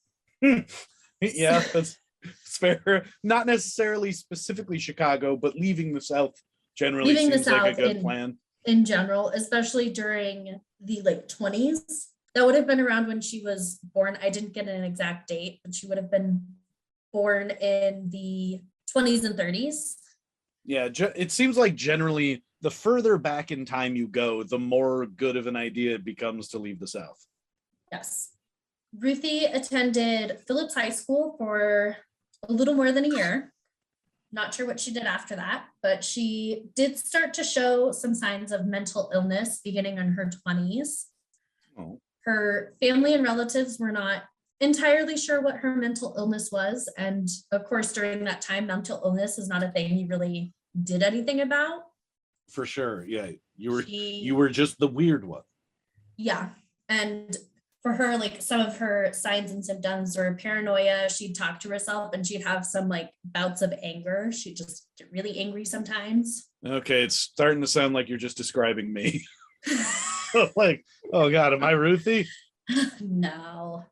Yeah, that's fair. Not necessarily specifically Chicago, but leaving the South generally seems like a good plan. In general, especially during the like 20s. That would have been around when she was born. I didn't get an exact date, but she would have been born in the 20s and 30s. Yeah, it seems like generally the further back in time you go, the more good of an idea it becomes to leave the South. Yes. Ruthie attended Phillips High School for a little more than a year. Not sure what she did after that, but she did start to show some signs of mental illness beginning in her 20s. Oh. Her family and relatives were not entirely sure what her mental illness was. And of course, during that time, mental illness is not a thing you really did anything about. For sure. Yeah. You were just the weird one. Yeah. And for her, like some of her signs and symptoms were paranoia. She'd talk to herself and she'd have some like bouts of anger. She'd just get really angry sometimes. Okay. It's starting to sound like you're just describing me. Like, oh God, am I Ruthie? No.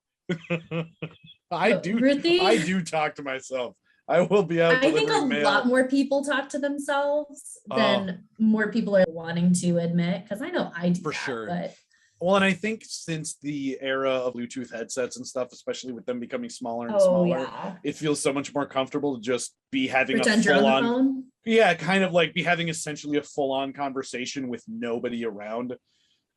I But do. Ruthie, I do talk to myself. I will be out I think a delivering mail. lot more people talk to themselves than more people are wanting to admit. Because I know I do For that, sure. but Well, and I think since the era of Bluetooth headsets and stuff, especially with them becoming smaller and smaller, yeah, it feels so much more comfortable to just be having pretend a you're on the full-on, phone. yeah, kind of like be having essentially a full-on conversation with nobody around.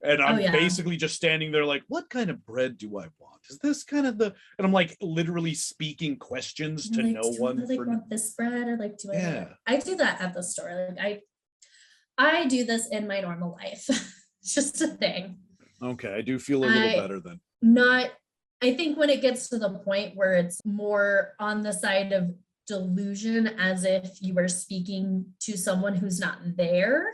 And I'm basically just standing there like, what kind of bread do I want? Is this kind of the, and I'm like literally speaking questions to Like, no one. Do I like want this bread or like do I? Yeah. I do that at the store. Like I do this in my normal life. It's just a thing. Okay, I do feel a little better then. Not, I think when it gets to the point where it's more on the side of delusion, as if you were speaking to someone who's not there.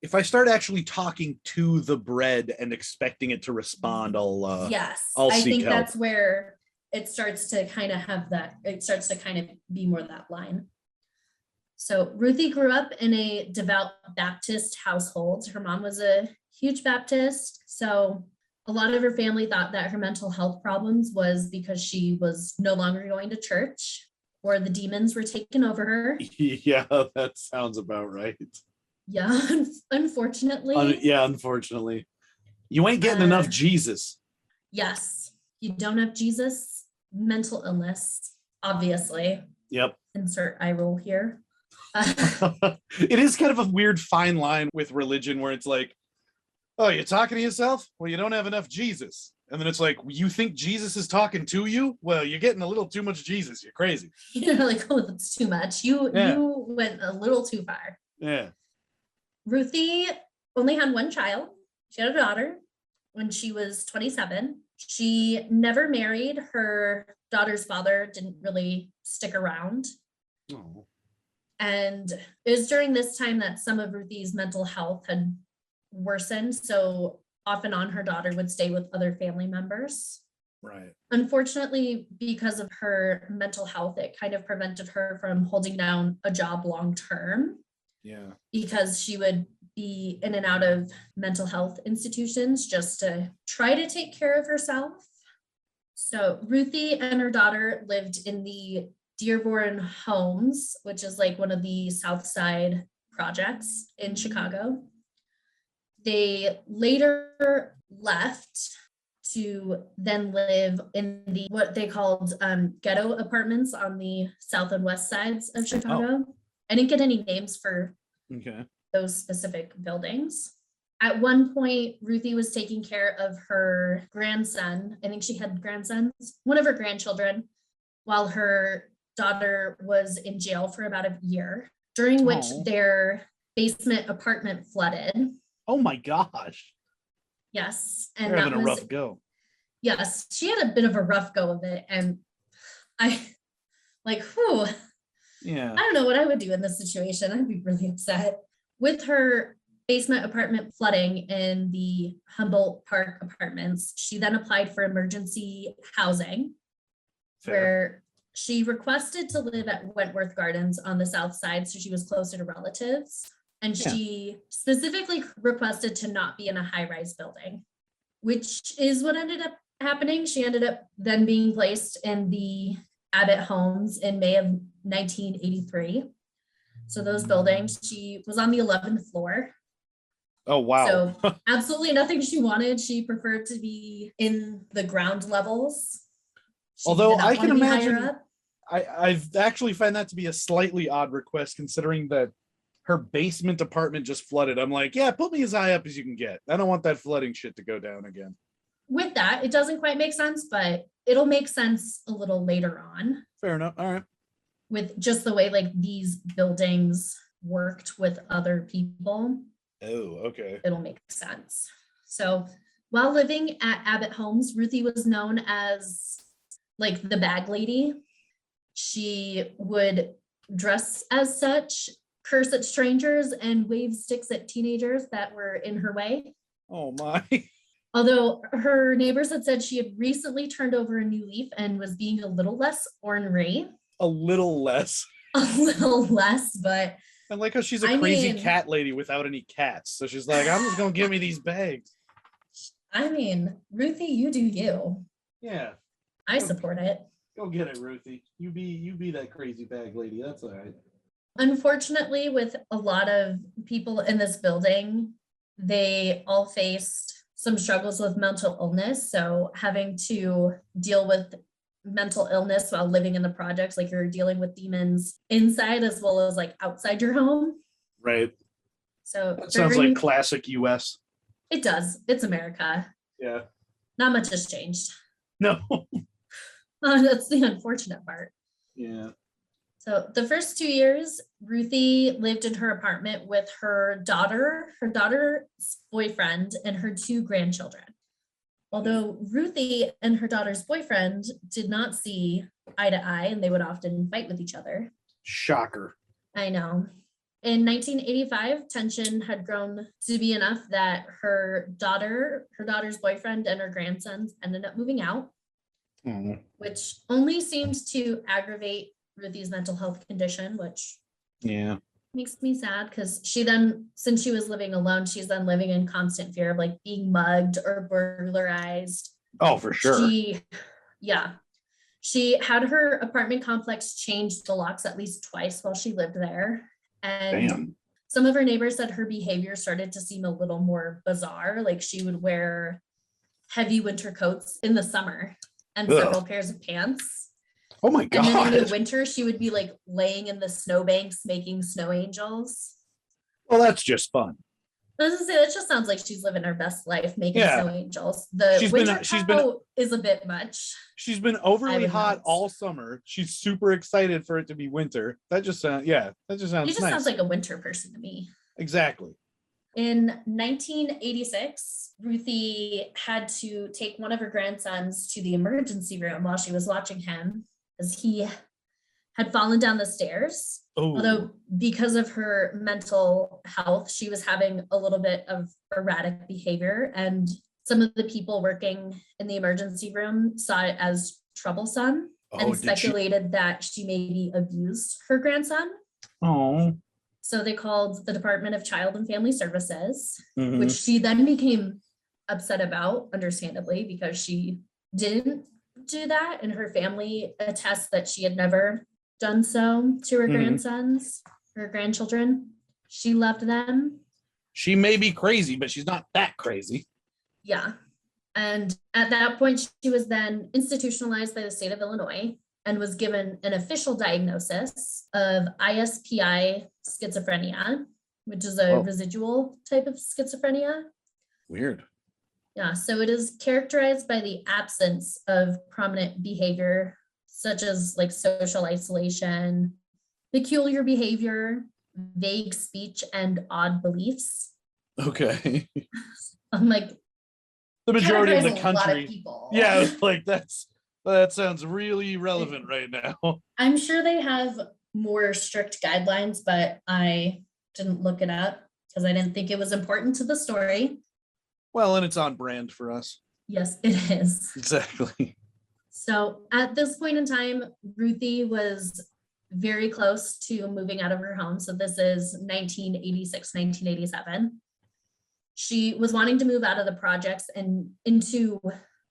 If I start actually talking to the bread and expecting it to respond, I'll I think help. that's where it starts to kind of have that, it starts to kind of be more that line. So Ruthie grew up in a devout Baptist household. Her mom was a huge Baptist. So a lot of her family thought that her mental health problems was because she was no longer going to church or the demons were taking over her. Yeah, that sounds about right. Yeah, unfortunately. Unfortunately. You ain't getting enough Jesus. Yes. You don't have Jesus, mental illness, obviously. Yep. Insert eye roll here. It is kind of a weird fine line with religion where it's like, oh, you're talking to yourself? Well, you don't have enough Jesus. And then it's like, you think Jesus is talking to you? Well, you're getting a little too much Jesus. You're crazy. You're like, oh, that's too much. You went a little too far. Yeah. Ruthie only had one child. She had a daughter when she was 27. She never married. Her daughter's father didn't really stick around. Oh. And it was during this time that some of Ruthie's mental health had worsened. So off and on, her daughter would stay with other family members. Right. Unfortunately, because of her mental health, it kind of prevented her from holding down a job long term. Yeah. Because she would be in and out of mental health institutions just to try to take care of herself. So Ruthie and her daughter lived in the Dearborn Homes, which is like one of the South Side projects in Chicago. They later left to then live in the what they called ghetto apartments on the south and west sides of Chicago. Oh. I didn't get any names for those specific buildings. At one point, Ruthie was taking care of her grandson. I think she had grandsons, one of her grandchildren, while her daughter was in jail for about a year, during which their basement apartment flooded. Oh my gosh. Yes. And they're having a rough go. Yes, she had a bit of a rough go of it. And I like, whew. Yeah. I don't know what I would do in this situation. I'd be really upset. With her basement apartment flooding in the Humboldt Park apartments, she then applied for emergency housing. Fair. Where she requested to live at Wentworth Gardens on the south side so she was closer to relatives. And she specifically requested to not be in a high-rise building, which is what ended up happening. She ended up then being placed in the Abbott Homes in May of 1983. So those buildings, she was on the 11th floor. Oh, wow. So absolutely nothing she wanted. She preferred to be in the ground levels. Although I can imagine, I've actually find that to be a slightly odd request considering that her basement apartment just flooded. I'm like, yeah, put me as high up as you can get. I don't want that flooding shit to go down again. With that, it doesn't quite make sense, but it'll make sense a little later on. Fair enough. All right. With just the way like these buildings worked with other people. Oh, okay. It'll make sense. So while living at Abbott Homes, Ruthie was known as like the bag lady. She would dress as such, curse at strangers, and wave sticks at teenagers that were in her way. Oh my. Although her neighbors had said she had recently turned over a new leaf and was being a little less ornery. A little less. A little less, but I like how she's a crazy cat lady without any cats. So she's like, I'm just gonna give me these bags. I mean, Ruthie, you do you. Yeah. I support it. Go get it, Ruthie. You be that crazy bag lady. That's all right. Unfortunately, with a lot of people in this building, they all faced some struggles with mental illness. So having to deal with mental illness while living in the projects, like you're dealing with demons inside as well as like outside your home. Right. So that sounds like classic US. It does. It's America. Yeah. Not much has changed. No. That's the unfortunate part. Yeah. So the first 2 years, Ruthie lived in her apartment with her daughter's boyfriend, and her 2 grandchildren. Although Ruthie and her daughter's boyfriend did not see eye to eye, and they would often fight with each other. Shocker. I know. In 1985, tension had grown to be enough that her daughter's boyfriend, and her grandsons ended up moving out, which only seems to aggravate Ruthie's mental health condition, which makes me sad because since she was living alone, she's then living in constant fear of like being mugged or burglarized. Oh, for sure. She had her apartment complex change the locks at least twice while she lived there. And some of her neighbors said her behavior started to seem a little more bizarre. Like she would wear heavy winter coats in the summer and several pairs of pants. Oh my God. And then in the winter, she would be like laying in the snowbanks making snow angels. Well, that's just fun. I was gonna say, that just sounds like she's living her best life making snow angels. The winter is a bit much. She's been overly hot all summer. She's super excited for it to be winter. That just sounds nice. Sounds like a winter person to me. Exactly. In 1986, Ruthie had to take one of her grandsons to the emergency room while she was watching him, as he had fallen down the stairs. Although because of her mental health, she was having a little bit of erratic behavior, and some of the people working in the emergency room saw it as troublesome and speculated that she maybe abused her grandson. So they called the Department of Child and Family Services, which she then became upset about, understandably, because she didn't do that, and her family attests that she had never done so to her grandsons, her grandchildren. She loved them. She may be crazy, but she's not that crazy. Yeah. And at that point, she was then institutionalized by the state of Illinois and was given an official diagnosis of ISPI schizophrenia, which is a residual type of schizophrenia. Weird. Yeah, so it is characterized by the absence of prominent behavior, such as like social isolation, peculiar behavior, vague speech, and odd beliefs. Okay. I'm like, the majority of the country. Yeah, like that sounds really relevant right now. I'm sure they have more strict guidelines, but I didn't look it up because I didn't think it was important to the story. Well, and it's on brand for us. Yes, it is. Exactly. So at this point in time, Ruthie was very close to moving out of her home. So this is 1986, 1987. She was wanting to move out of the projects and into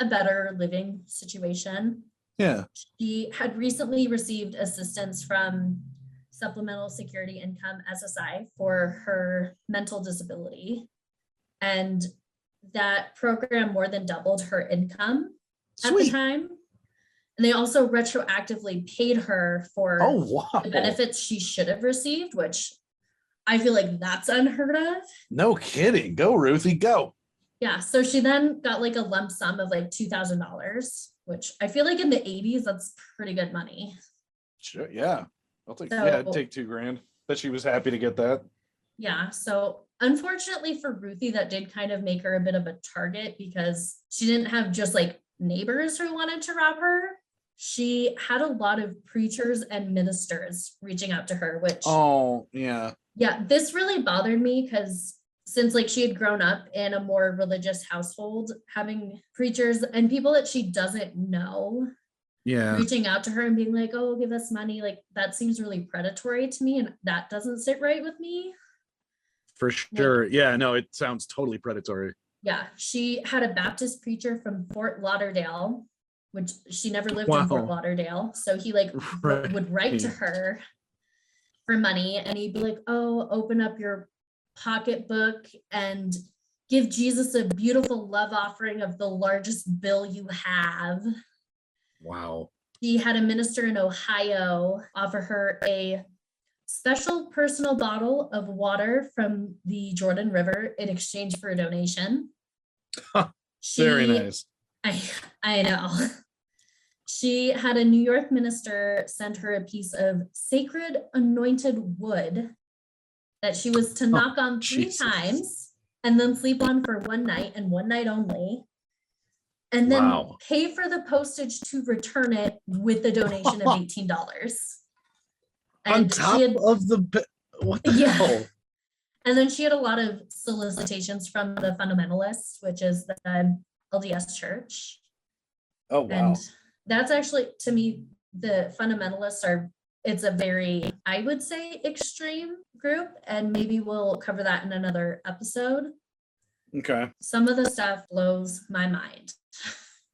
a better living situation. Yeah. She had recently received assistance from Supplemental Security Income, SSI, for her mental disability. And that program more than doubled her income at the time. And they also retroactively paid her for the benefits she should have received, which I feel like that's unheard of. No kidding. Go, Ruthie, go. Yeah. So she then got like a lump sum of like $2,000, which I feel like in the 80s, that's pretty good money. Sure. Yeah. I'd take $2,000. Bet she was happy to get that. Yeah. So unfortunately for Ruthie, that did kind of make her a bit of a target because she didn't have just like neighbors who wanted to rob her. She had a lot of preachers and ministers reaching out to her, which this really bothered me because since like she had grown up in a more religious household, having preachers and people that she doesn't know reaching out to her and being like, oh, give us money, like that seems really predatory to me, and that doesn't sit right with me. For sure. Yeah, no, it sounds totally predatory. Yeah, she had a Baptist preacher from Fort Lauderdale, which she never lived in Fort Wow. Lauderdale. So he like Right. would write to her for money, and he'd be like, oh, open up your pocketbook and give Jesus a beautiful love offering of the largest bill you have. Wow. She had a minister in Ohio offer her a special personal bottle of water from the Jordan River in exchange for a donation. Very nice. I know. She had a New York minister send her a piece of sacred anointed wood that she was to knock on 3 times and then sleep on for one night and one night only. And then pay for the postage to return it with the donation of $18. On top of the, what the hell? And then she had a lot of solicitations from the fundamentalists, which is the LDS church. Oh, wow. And that's actually, to me, the fundamentalists are, it's a very, I would say, extreme group. And maybe we'll cover that in another episode. Okay. Some of the stuff blows my mind.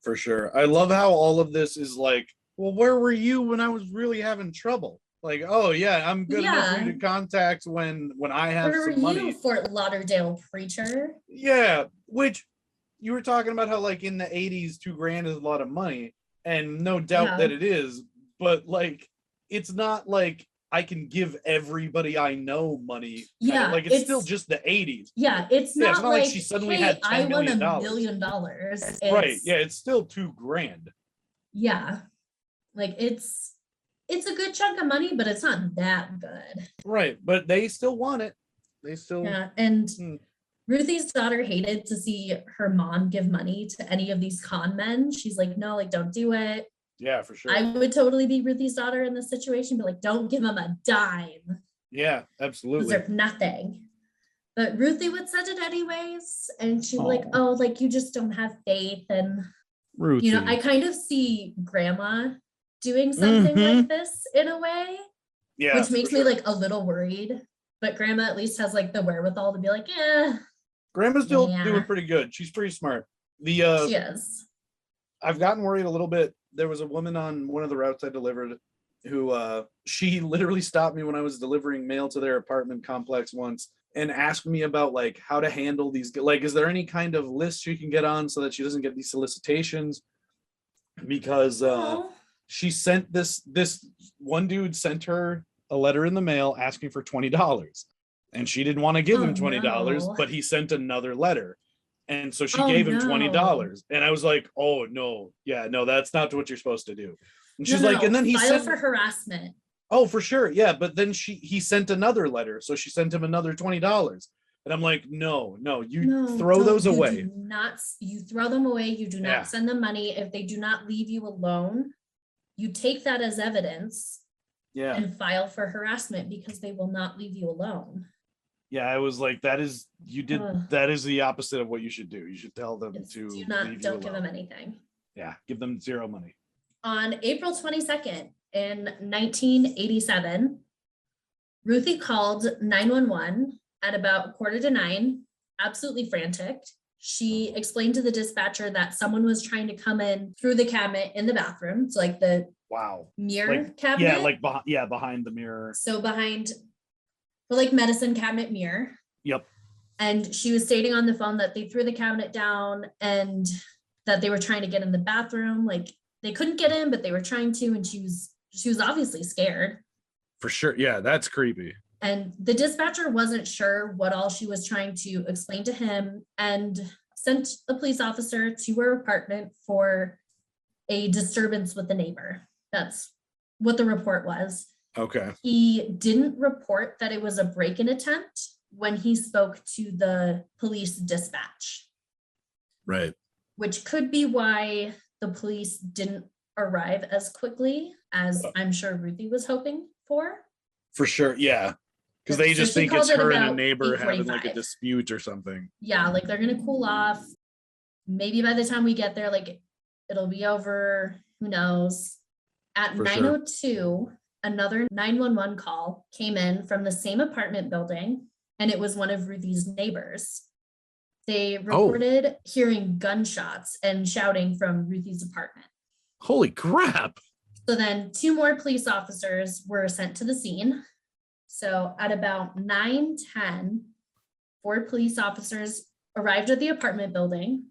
For sure. I love how all of this is like, well, where were you when I was really having trouble? Like, oh yeah, I'm good enough for you to contact when I have where some money. Where were you, Fort Lauderdale preacher? Yeah, which you were talking about how like in the 80s, $2,000 is a lot of money, and no doubt that it is, but like it's not like I can give everybody I know money. Yeah, like it's still just the 80s. Yeah, it's not like she suddenly had $10 million. I won $1 billion. Right. Yeah, it's still $2,000. Yeah, like it's a good chunk of money, but it's not that good. Right, but they still want it. They still and Ruthie's daughter hated to see her mom give money to any of these con men. She's like, no, like don't do it. Yeah, for sure. I would totally be Ruthie's daughter in this situation, but like don't give them a dime. Yeah, absolutely. Deserve nothing. But Ruthie would send it anyways, and she'd be like, oh, like you just don't have faith. And Ruthie. you know, I kind of see grandma doing something like this in a way, which makes me like a little worried, but grandma at least has like the wherewithal to be like, yeah, grandma's still doing pretty good. She's pretty smart. She is. I've gotten worried a little bit. There was a woman on one of the routes I delivered who she literally stopped me when I was delivering mail to their apartment complex once and asked me about like how to handle these, like is there any kind of list she can get on so that she doesn't get these solicitations, because she sent this one dude sent her a letter in the mail asking for $20, and she didn't want to give him $20, but he sent another letter, and so she gave him $20, and I was like, oh no, yeah, no, that's not what you're supposed to do. And she's like, and then he filed for harassment. Oh, for sure, yeah, but then he sent another letter, so she sent him another $20. And I'm like, no, you throw those away. You throw them away. You do not send them money. If they do not leave you alone, you take that as evidence and file for harassment, because they will not leave you alone. Yeah, I was like, that is the opposite of what you should do. You should tell them to don't give them anything. Yeah, give them zero money. On April 22nd in 1987, Ruthie called 911 at about 8:45, absolutely frantic. She explained to the dispatcher that someone was trying to come in through the cabinet in the bathroom. So like the mirror cabinet. Yeah, behind the mirror. So behind the like medicine cabinet mirror. Yep. And she was stating on the phone that they threw the cabinet down and that they were trying to get in the bathroom. Like they couldn't get in, but they were trying to, and she was obviously scared. For sure. Yeah, that's creepy. And the dispatcher wasn't sure what all she was trying to explain to him, and sent a police officer to her apartment for a disturbance with the neighbor. That's what the report was. Okay. He didn't report that it was a break-in attempt when he spoke to the police dispatch. Right. Which could be why the police didn't arrive as quickly as I'm sure Ruthie was hoping for. For sure, yeah. Because they just think it's her and a neighbor having like a dispute or something. Yeah, like they're gonna cool off. Maybe by the time we get there, like it'll be over. Who knows? At 9:02, another 911 call came in from the same apartment building, and it was one of Ruthie's neighbors. They Oh, reported hearing gunshots and shouting from Ruthie's apartment. holy crap. So then 2 more police officers were sent to the scene. So at about 9:10, 4 police officers arrived at the apartment building.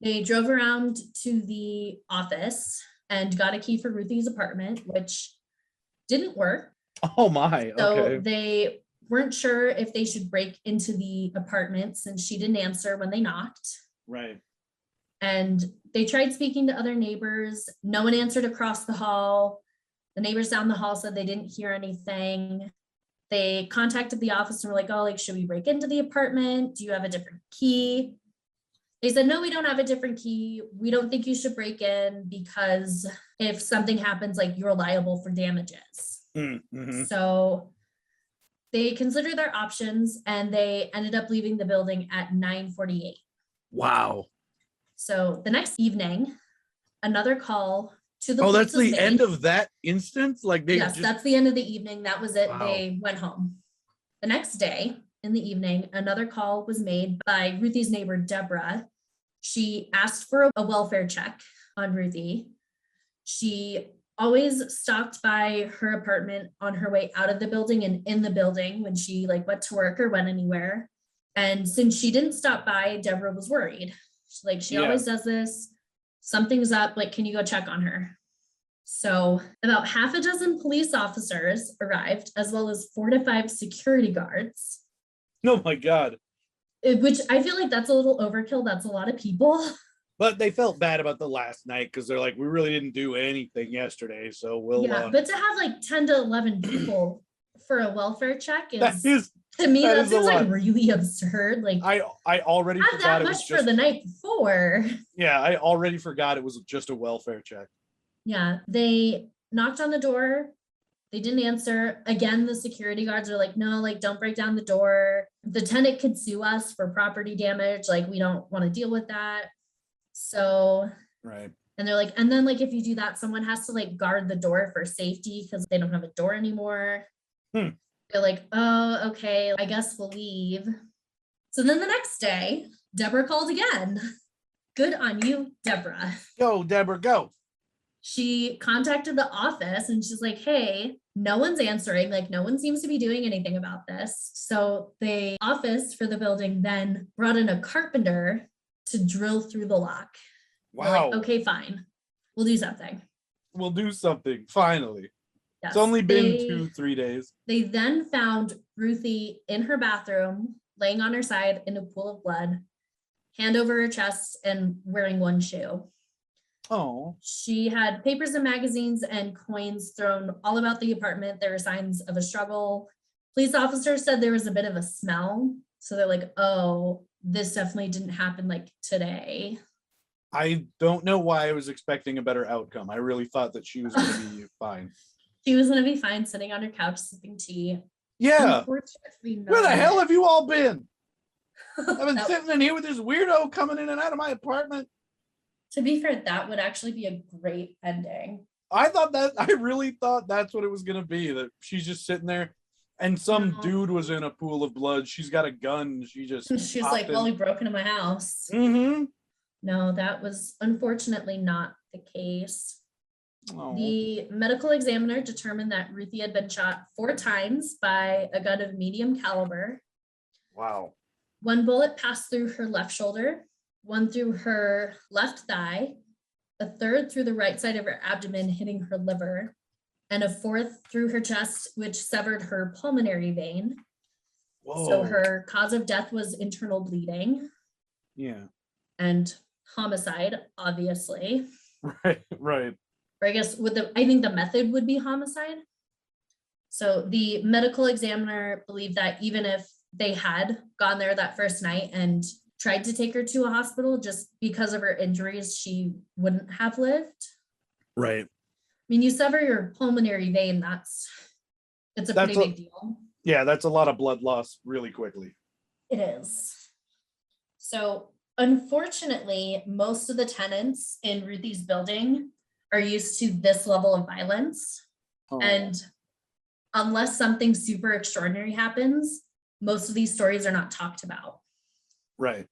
They drove around to the office and got a key for Ruthie's apartment, which didn't work. Oh my, So okay. they weren't sure if they should break into the apartment since she didn't answer when they knocked. Right. And they tried speaking to other neighbors. No one answered across the hall. The neighbors down the hall said they didn't hear anything. They contacted the office and were like, oh, like, should we break into the apartment? Do you have a different key? They said, no, we don't have a different key. We don't think you should break in because if something happens, like, you're liable for damages. Mm-hmm. So they considered their options and they ended up leaving the building at 9:48. Wow. So the next evening, another call to the Oh, police that's was the made. end of that instance? Like they Yes, just that's the end of the evening. That was it. Wow. They went home. The next day in the evening, another call was made by Ruthie's neighbor, Deborah. She asked for a welfare check on Ruthie. She always stopped by her apartment on her way out of the building and in the building when she like went to work or went anywhere. And since she didn't stop by, Deborah was worried. She Yeah. always does this. Something's up. Like, can you go check on her? So about half a dozen police officers arrived, as well as 4 to 5 security guards, Oh my God. which I feel like that's a little overkill. That's a lot of people. But they felt bad about the last night because they're like, we really didn't do anything yesterday. So we'll Yeah, but to have like 10 to 11 people for a welfare check that is, is to me, that that is a seems like lot. really absurd. Like, I already not forgot that it was much for just the night before. yeah, I already forgot it was just a welfare check. Yeah, they knocked on the door. They didn't answer. Again, the security guards are like, no, like, don't break down the door. The tenant could sue us for property damage. Like, we don't want to deal with that. So, Right. and they're like, and then like, if you do that, someone has to like guard the door for safety because they don't have a door anymore. Hmm. They're like, oh, okay, I guess we'll leave. So then the next day, Deborah called again. Good on you, Deborah. Go, Deborah, go. She contacted the office and she's like, hey, no one's answering. Like, no one seems to be doing anything about this. So the office for the building then brought in a carpenter to drill through the lock. They're Wow. like, okay, fine. We'll do something. We'll do something. Finally. Yes. It's only been 2-3 days. They then found Ruthie in her bathroom, laying on her side in a pool of blood, hand over her chest and wearing one shoe. Oh. She had papers and magazines and coins thrown all about the apartment. There were signs of a struggle. Police officers said there was a bit of a smell. So they're like, oh, this definitely didn't happen like today. I don't know why I was expecting a better outcome. I really thought that she was going to be fine. She was going to be fine sitting on her couch sipping tea. Yeah. Unfortunately, Where the hell have you all been? I've been That- sitting in here with this weirdo coming in and out of my apartment. To be fair, that would actually be a great ending. I really thought that's what it was going to be, that she's just sitting there and some No. dude was in a pool of blood. She's got a gun. She's like, well, he broke into my house. Mm-hmm. No, that was unfortunately not the case. Oh. The medical examiner determined that Ruthie had been shot 4 times by a gun of medium caliber. Wow. 1 bullet passed through her left shoulder, 1 through her left thigh, a 3rd through the right side of her abdomen, hitting her liver, and a 4th through her chest, which severed her pulmonary vein. Whoa. So her cause of death was internal bleeding. Yeah. And homicide, obviously. Right. Or I guess I think the method would be homicide. So the medical examiner believed that even if they had gone there that first night and tried to take her to a hospital, just because of her injuries, she wouldn't have lived. Right. I mean, you sever your pulmonary vein, it's a pretty big deal. Yeah, that's a lot of blood loss really quickly. It is. So unfortunately, most of the tenants in Ruthie's building are used to this level of violence. Oh. And unless something super extraordinary happens, most of these stories are not talked about. Right.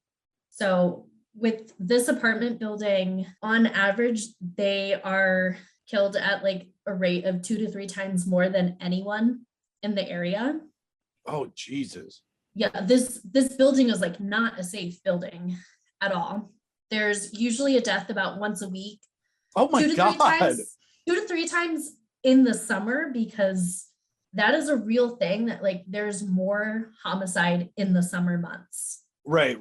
So with this apartment building, on average, they are killed at like a rate of 2 to 3 times more than anyone in the area. Oh, Jesus. Yeah, this building is like not a safe building at all. There's usually a death about once a week. Oh my 2 to 3 God. times, 2 to 3 times in the summer, because that is a real thing, that like there's more homicide in the summer months. Right.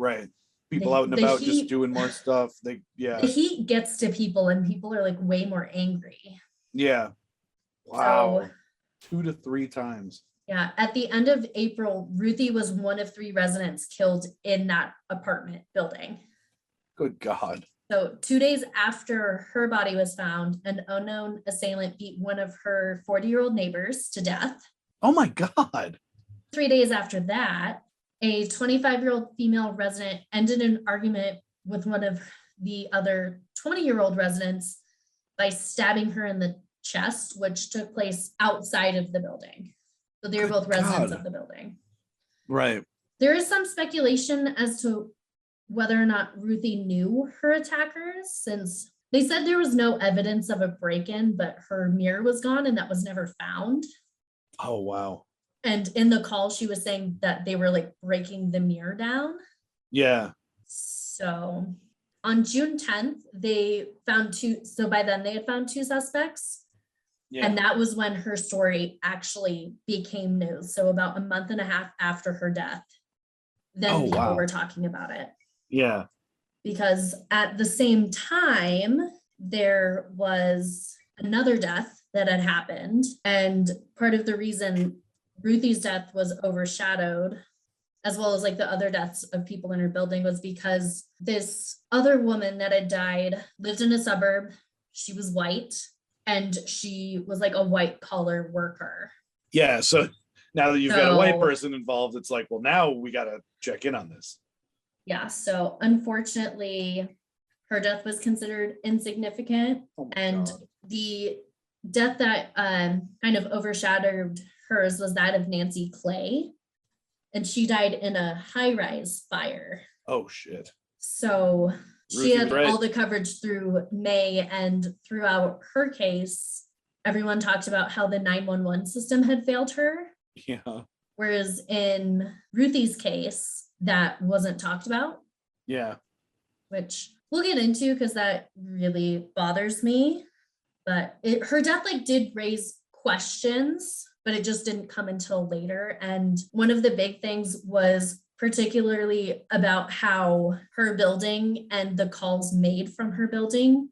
People out and about heat, just doing more stuff. The heat gets to people and people are like way more angry. Yeah. Wow. So, 2 to 3 times. Yeah, at the end of April, Ruthie was one of 3 residents killed in that apartment building. Good God. So 2 days after her body was found, an unknown assailant beat one of her 40-year-old neighbors to death. Oh my God. 3 days after that, a 25-year-old female resident ended an argument with one of the other 20-year-old residents by stabbing her in the chest, which took place outside of the building. So they were both residents of the building. Right. There is some speculation as to whether or not Ruthie knew her attackers, since they said there was no evidence of a break-in, but her mirror was gone and that was never found. Oh, wow. And in the call, she was saying that they were like breaking the mirror down. Yeah. So on June 10th, they found 2. So by then they had found 2 suspects. Yeah. And that was when her story actually became news. So about a month and a half after her death, then people were talking about it. Yeah. Because at the same time, there was another death that had happened. And part of the reason Ruthie's death was overshadowed, as well as like the other deaths of people in her building, was because this other woman that had died lived in a suburb. She was white and she was like a white collar worker. Yeah. So now that you've got a white person involved, it's like, well, now we got to check in on this. Yeah. So unfortunately, her death was considered insignificant. And God. The death that kind of overshadowed hers was that of Nancy Clay. And she died in a high-rise fire. Oh, shit. So she had all the coverage through May, and throughout her case, everyone talked about how the 911 system had failed her. Yeah. Whereas in Ruthie's case, that wasn't talked about. Yeah. Which we'll get into because that really bothers me. But her death like did raise questions, but it just didn't come until later. And one of the big things was particularly about how her building and the calls made from her building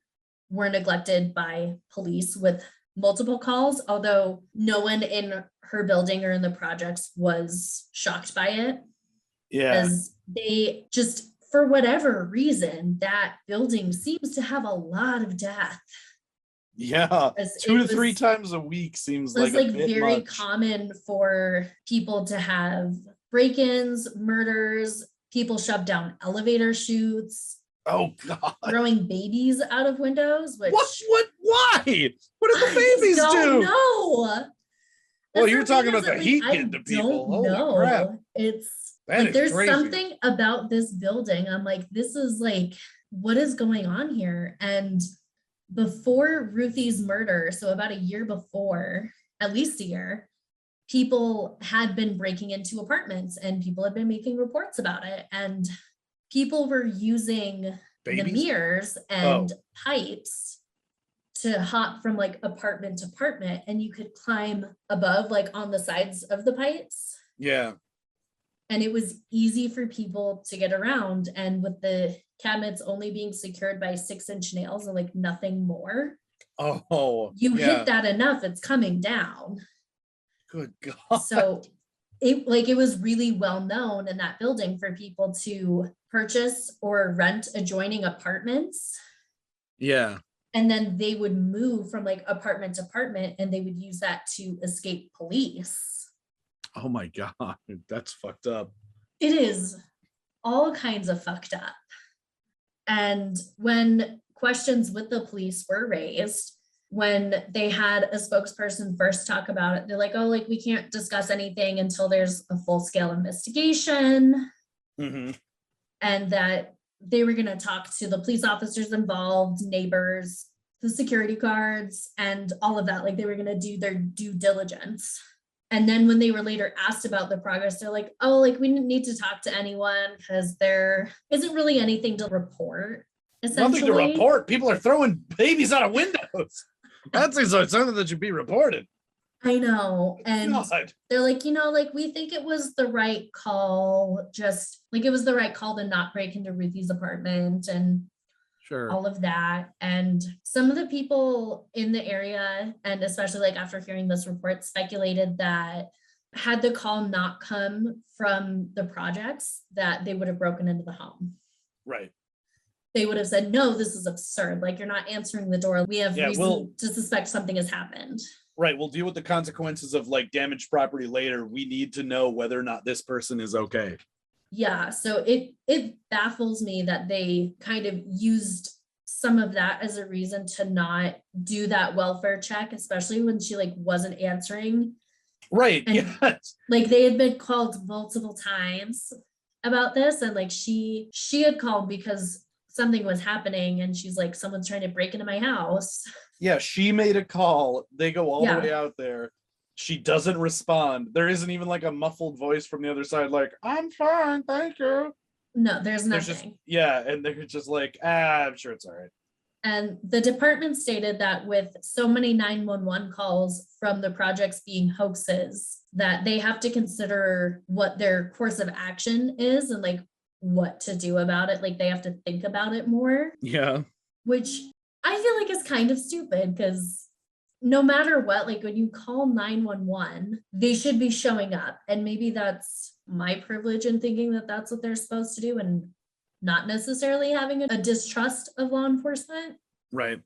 were neglected by police, with multiple calls, although no one in her building or in the projects was shocked by it. Yeah. Because they just, for whatever reason, that building seems to have a lot of death. Yeah, 2 to 3 times a week seems like a bit very much. Common for people to have break-ins, murders, people shoved down elevator chutes. Oh God! Throwing babies out of windows. Which what? Why? What did the babies do? No. Well, you're talking about the heat getting to people. Holy crap! It's like there's crazy. Something about this building. I'm like, this is like, what is going on here? And before Ruthie's murder, so about a year before, at least a year, people had been breaking into apartments and people had been making reports about it. And people were using the mirrors and pipes to hop from like apartment to apartment, and you could climb above, like on the sides of the pipes. Yeah. And it was easy for people to get around. And with the cabinets only being secured by 6-inch nails and like nothing more. Oh, you hit that enough, it's coming down. Good God. So it was really well known in that building for people to purchase or rent adjoining apartments. Yeah. And then they would move from like apartment to apartment, and they would use that to escape police. Oh my God, that's fucked up. It is all kinds of fucked up. And when questions with the police were raised, when they had a spokesperson first talk about it, they're like, oh, like we can't discuss anything until there's a full-scale investigation. Mm-hmm. and that they were going to talk to the police officers involved, neighbors, the security guards, and all of that. Like they were going to do their due diligence. And then when they were later asked about the progress, they're like, oh, like we didn't need to talk to anyone because there isn't really anything to report. Nothing to report. People are throwing babies out of windows. That seems like something that should be reported. I know. And God. they're like, like we think it was the right call, just like it was the right call to not break into Ruthie's apartment and sure, all of that. And some of the people in the area, and especially like after hearing this report, speculated that had the call not come from the projects, that they would have broken into the home. Right. They would have said, no, this is absurd. Like you're not answering the door. We have reason to suspect something has happened. Right. We'll deal with the consequences of like damaged property later. We need to know whether or not this person is okay. Yeah. So it baffles me that they kind of used some of that as a reason to not do that welfare check, especially when she like wasn't answering. Right. And, yes. Like they had been called multiple times about this, and like she had called because something was happening, and she's like, someone's trying to break into my house. Yeah, she made a call. They go all the way out there. She doesn't respond. There isn't even like a muffled voice from the other side, like, I'm fine, thank you. No, there's nothing. And they're just like, I'm sure it's all right. And the department stated that with so many 911 calls from the projects being hoaxes, that they have to consider what their course of action is and like what to do about it. Like they have to think about it more. Yeah. Which I feel like is kind of stupid, because no matter what, like when you call 911, they should be showing up. And maybe that's my privilege in thinking that that's what they're supposed to do and not necessarily having a distrust of law enforcement. Right.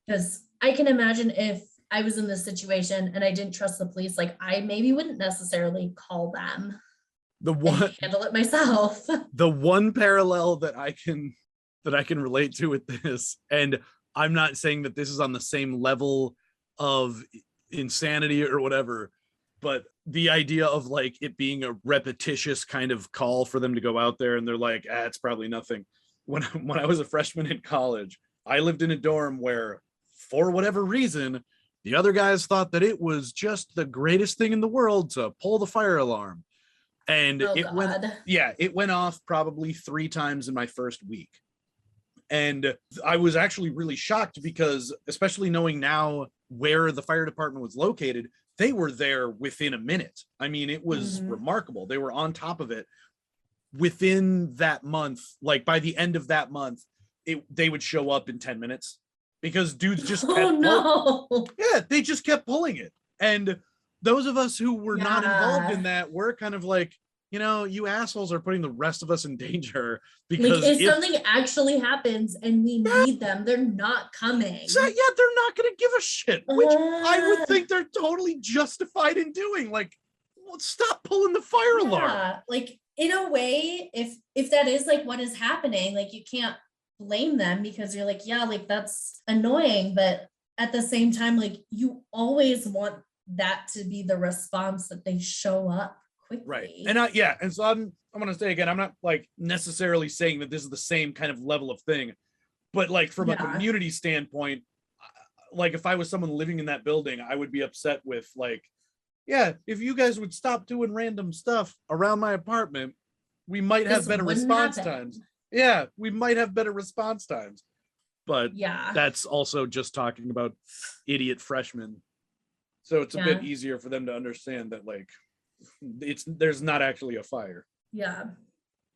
Because I can imagine if I was in this situation and I didn't trust the police, like I maybe wouldn't necessarily call them. And handle it myself. The one parallel that I can relate to with this, and I'm not saying that this is on the same level of insanity or whatever, but the idea of like it being a repetitious kind of call for them to go out there and they're like, it's probably nothing. When I was a freshman in college, I lived in a dorm where, for whatever reason, the other guys thought that it was just the greatest thing in the world to pull the fire alarm. And it went off probably 3 times in my first week. And I was actually really shocked because, especially knowing now where the fire department was located, they were there within a minute. I mean, it was remarkable. They were on top of it within that month. Like by the end of that month, they would show up in 10 minutes because dudes just they just kept pulling it. And those of us who were not involved in that were kind of like, you assholes are putting the rest of us in danger, because like if something actually happens and we need them, they're not coming. So, they're not going to give a shit, which I would think they're totally justified in doing. Like, stop pulling the fire alarm. Like in a way, if that is like what is happening, like you can't blame them, because you're like, like that's annoying, but at the same time, like you always want that to be the response, that they show up quickly. Right. And so I'm going to say again, I'm not like necessarily saying that this is the same kind of level of thing, but like from a community standpoint, like if I was someone living in that building, I would be upset with like, if you guys would stop doing random stuff around my apartment, we might have better response times. Yeah, we might have better response times. But that's also just talking about idiot freshmen. So it's a bit easier for them to understand that like there's not actually a fire. Yeah.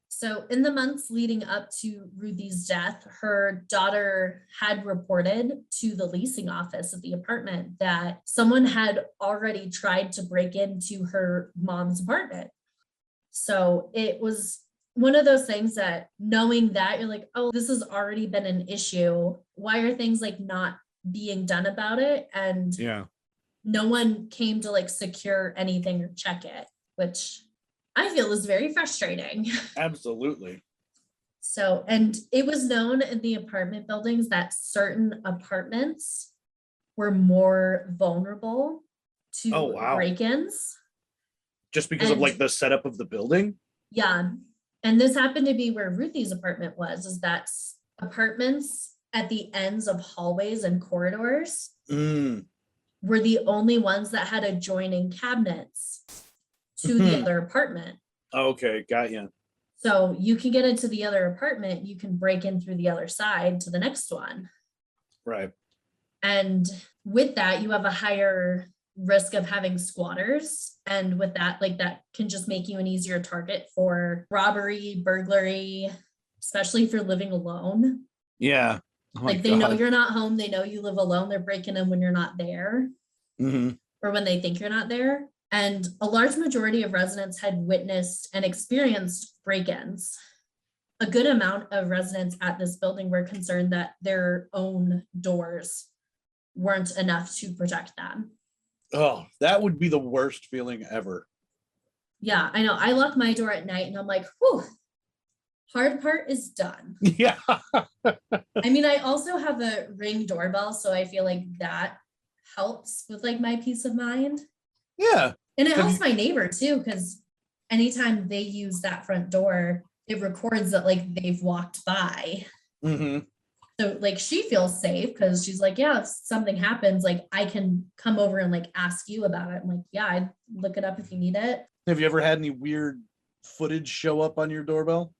So in the months leading up to Ruthie's death, her daughter had reported to the leasing office of the apartment that someone had already tried to break into her mom's apartment. So it was one of those things that, knowing that, you're like, oh, this has already been an issue. Why are things like not being done about it? And no one came to like secure anything or check it, which I feel is very frustrating. Absolutely. So, and it was known in the apartment buildings that certain apartments were more vulnerable to break-ins. Just because of like the setup of the building? Yeah. And this happened to be where Ruthie's apartment was, is that apartments at the ends of hallways and corridors were the only ones that had adjoining cabinets to the other apartment. Okay, got you. So you can get into the other apartment, you can break in through the other side to the next one. Right. And with that, you have a higher risk of having squatters. And with that, like that can just make you an easier target for robbery, burglary, especially if you're living alone. Yeah. Oh like they know you're not home. They know you live alone. They're breaking in when you're not there or when they think you're not there. And a large majority of residents had witnessed and experienced break-ins. A good amount of residents at this building were concerned that their own doors weren't enough to protect them. Oh, that would be the worst feeling ever. Yeah, I know. I lock my door at night and I'm like, whew, hard part is done. Yeah. I mean, I also have a Ring doorbell, so I feel like that helps with like my peace of mind. Yeah. And it helps my neighbor too, because anytime they use that front door, it records that like they've walked by. So like she feels safe because she's like, yeah, if something happens, like I can come over and like ask you about it. I'm like, yeah, I'd look it up if you need it. Have you ever had any weird footage show up on your doorbell?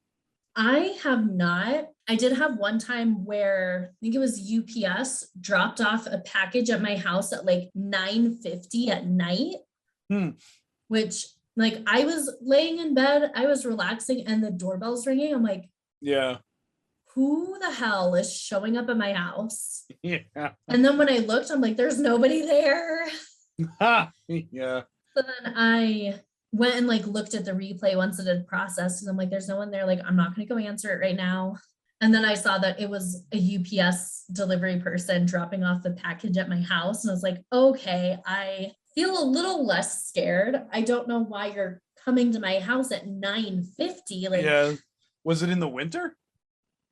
I have not. I did have one time where I think it was UPS dropped off a package at my house at like 9:50 at night, which like I was laying in bed, I was relaxing and the doorbell's ringing. I'm like, yeah, who the hell is showing up at my house? Yeah. And then when I looked, I'm like, there's nobody there. Yeah. So then I went and like looked at the replay once it had processed and I'm like, there's no one there. Like, I'm not going to go answer it right now. And then I saw that it was a UPS delivery person dropping off the package at my house. And I was like, okay, I feel a little less scared. I don't know why you're coming to my house at 9:50. Like, yeah. Was it in the winter?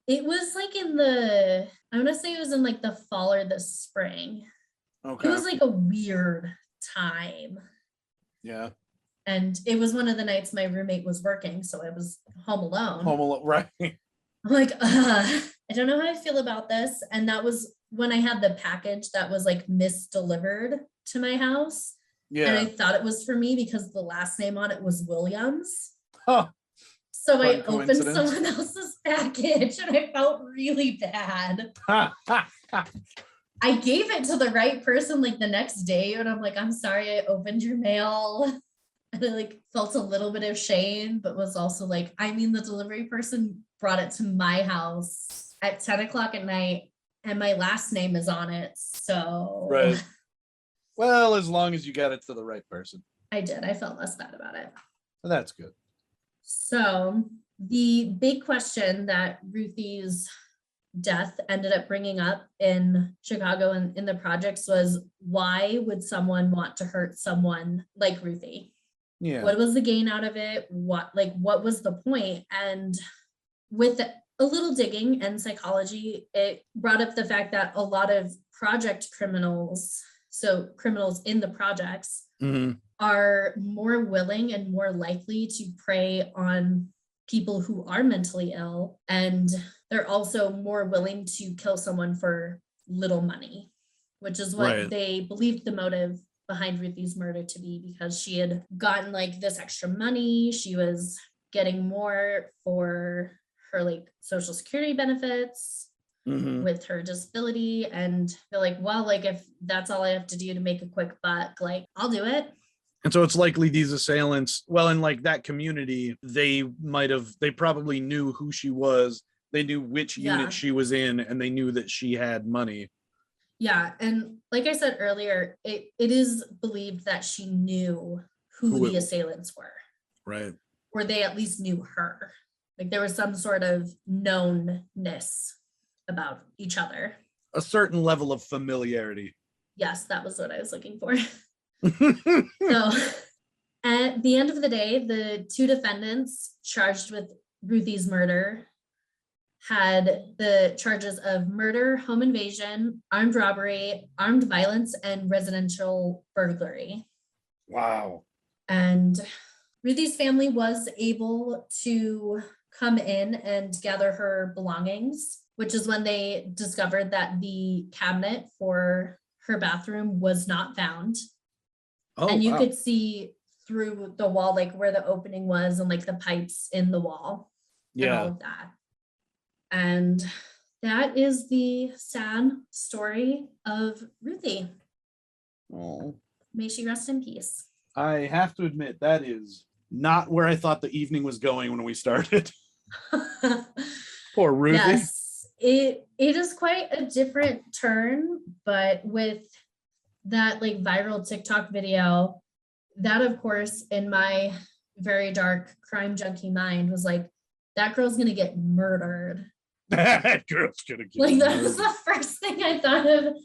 it was like in the, I want to say it was in like the fall or the spring. Okay. It was like a weird time. Yeah. And it was one of the nights my roommate was working, so I was home alone. Right. I'm like, I don't know how I feel about this. And that was when I had the package that was like misdelivered to my house. Yeah. And I thought it was for me because the last name on it was Williams. Oh. So I opened someone else's package and I felt really bad. I gave it to the right person like the next day and I'm like, I'm sorry, I opened your mail. And I like felt a little bit of shame, but was also like, I mean, the delivery person brought it to my house at 10 o'clock at night and my last name is on it. So right. Well, as long as you got it to the right person. I did. I felt less bad about it. Well, that's good. So the big question that Ruthie's death ended up bringing up in Chicago and in the projects was, why would someone want to hurt someone like Ruthie? Yeah. What was the gain out of it? What was the point? And with a little digging and psychology, it brought up the fact that a lot of project criminals, so criminals in the projects, are more willing and more likely to prey on people who are mentally ill. And they're also more willing to kill someone for little money, which is what they believed the motive behind Ruthie's murder to be, because she had gotten like this extra money. She was getting more for her like social security benefits with her disability. And they're like, well, like if that's all I have to do to make a quick buck, like I'll do it. And so it's likely these assailants, well, in like that community, they probably knew who she was. They knew which unit she was in, and they knew that she had money. Yeah. And like I said earlier, it is believed that she knew who the assailants were. Right. Or they at least knew her. Like there was some sort of knownness about each other. A certain level of familiarity. Yes, that was what I was looking for. So at the end of the day, the two defendants charged with Ruthie's murder had the charges of murder, home invasion, armed robbery, armed violence, and residential burglary. Wow. And Ruthie's family was able to come in and gather her belongings, which is when they discovered that the cabinet for her bathroom was not found. Oh, and you wow. could see through the wall, like where the opening was and like the pipes in the wall and all Yeah. of that. And that is the sad story of Ruthie. Oh. May she rest in peace. I have to admit, that is not where I thought the evening was going when we started. Poor Ruthie. Yes, it is quite a different turn, but with that like viral TikTok video, that of course in my very dark crime junkie mind was like, that girl's gonna get murdered. That girl's gonna get Like that murdered. was the first thing I thought of.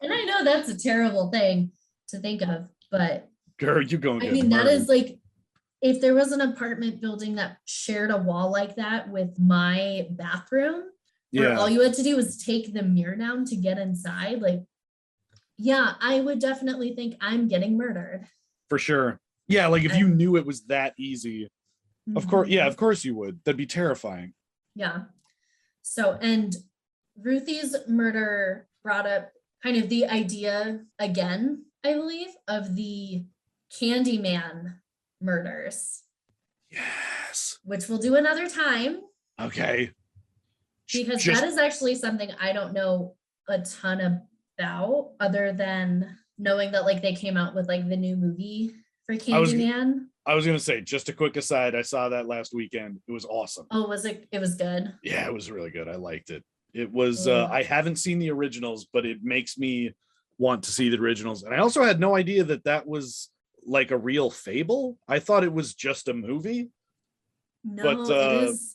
And I know that's a terrible thing to think of, but Girl, you gonna I get mean, murdered. that is like, if there was an apartment building that shared a wall like that with my bathroom, where all you had to do was take the mirror down to get inside, like, yeah, I would definitely think I'm getting murdered. For sure. Yeah, like if you knew it was that easy, of course, yeah, of course you would. That'd be terrifying. Yeah. So, and Ruthie's murder brought up kind of the idea again, I believe, of the Candyman murders. Yes. Which we'll do another time. Okay. Because that is actually something I don't know a ton about, other than knowing that like they came out with like the new movie for Candyman. I was gonna say, just a quick aside, I saw that last weekend. It was awesome. Oh, was it? It was good. Yeah, it was really good. I liked it. It was I haven't seen the originals, but it makes me want to see the originals. And I also had no idea that that was like a real fable. I thought it was just a movie. No, but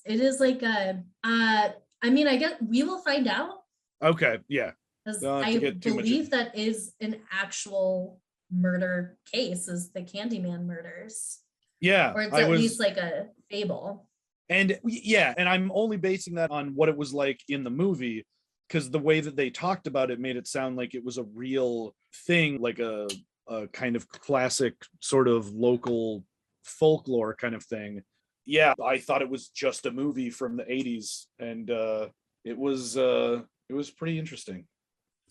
it is like a I mean, I guess we will find out. Okay, yeah. I believe that is an actual murder case, is the Candyman murders. Yeah. Or it's at least like a fable. And yeah, and I'm only basing that on what it was like in the movie, because the way that they talked about it made it sound like it was a real thing, like a kind of classic sort of local folklore kind of thing. Yeah, I thought it was just a movie from the 80s, and it was pretty interesting,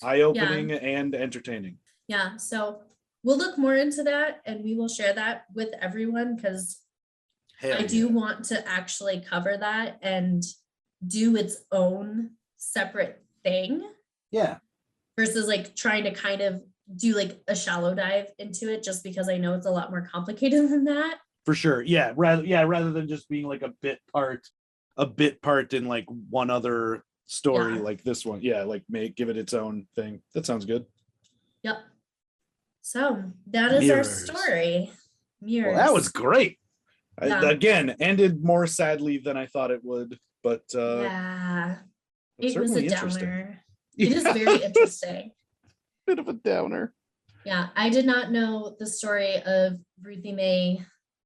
eye-opening and entertaining. Yeah, so we'll look more into that and we will share that with everyone, because I do want to actually cover that and do its own separate thing. Yeah. Versus like trying to kind of do like a shallow dive into it, just because I know it's a lot more complicated than that. For sure. Yeah. Rather than just being like a bit part in like one other story like this one. Yeah, like give it its own thing. That sounds good. Yep. So that is our story. Mirrors. Well, that was great. Again, ended more sadly than I thought it would, but yeah, it was a downer. Yeah. It is very interesting. Bit of a downer. Yeah, I did not know the story of Ruthie Mae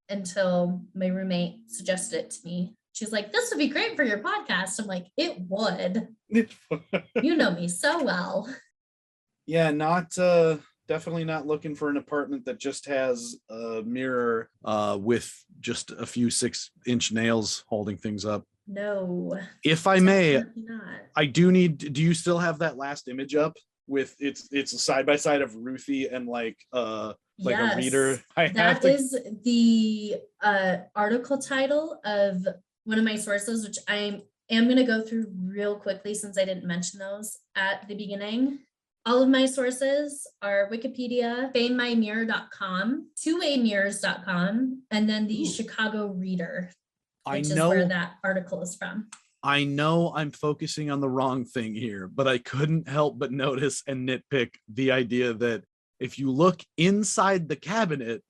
until my roommate suggested it to me. She's like, this would be great for your podcast. I'm like, it would. You know me so well. Yeah, definitely not looking for an apartment that just has a mirror with just a few 6-inch nails holding things up. No. If I may, not. I do you still have that last image up with it's a side by side of Ruthie and like a reader? That is the article title of one of my sources, which I am going to go through real quickly since I didn't mention those at the beginning. All of my sources are Wikipedia, FameMyMirror.com, TwoWayMirrors.com, and then the Chicago Reader, which is where that article is from. I know I'm focusing on the wrong thing here, but I couldn't help but notice and nitpick the idea that if you look inside the cabinet,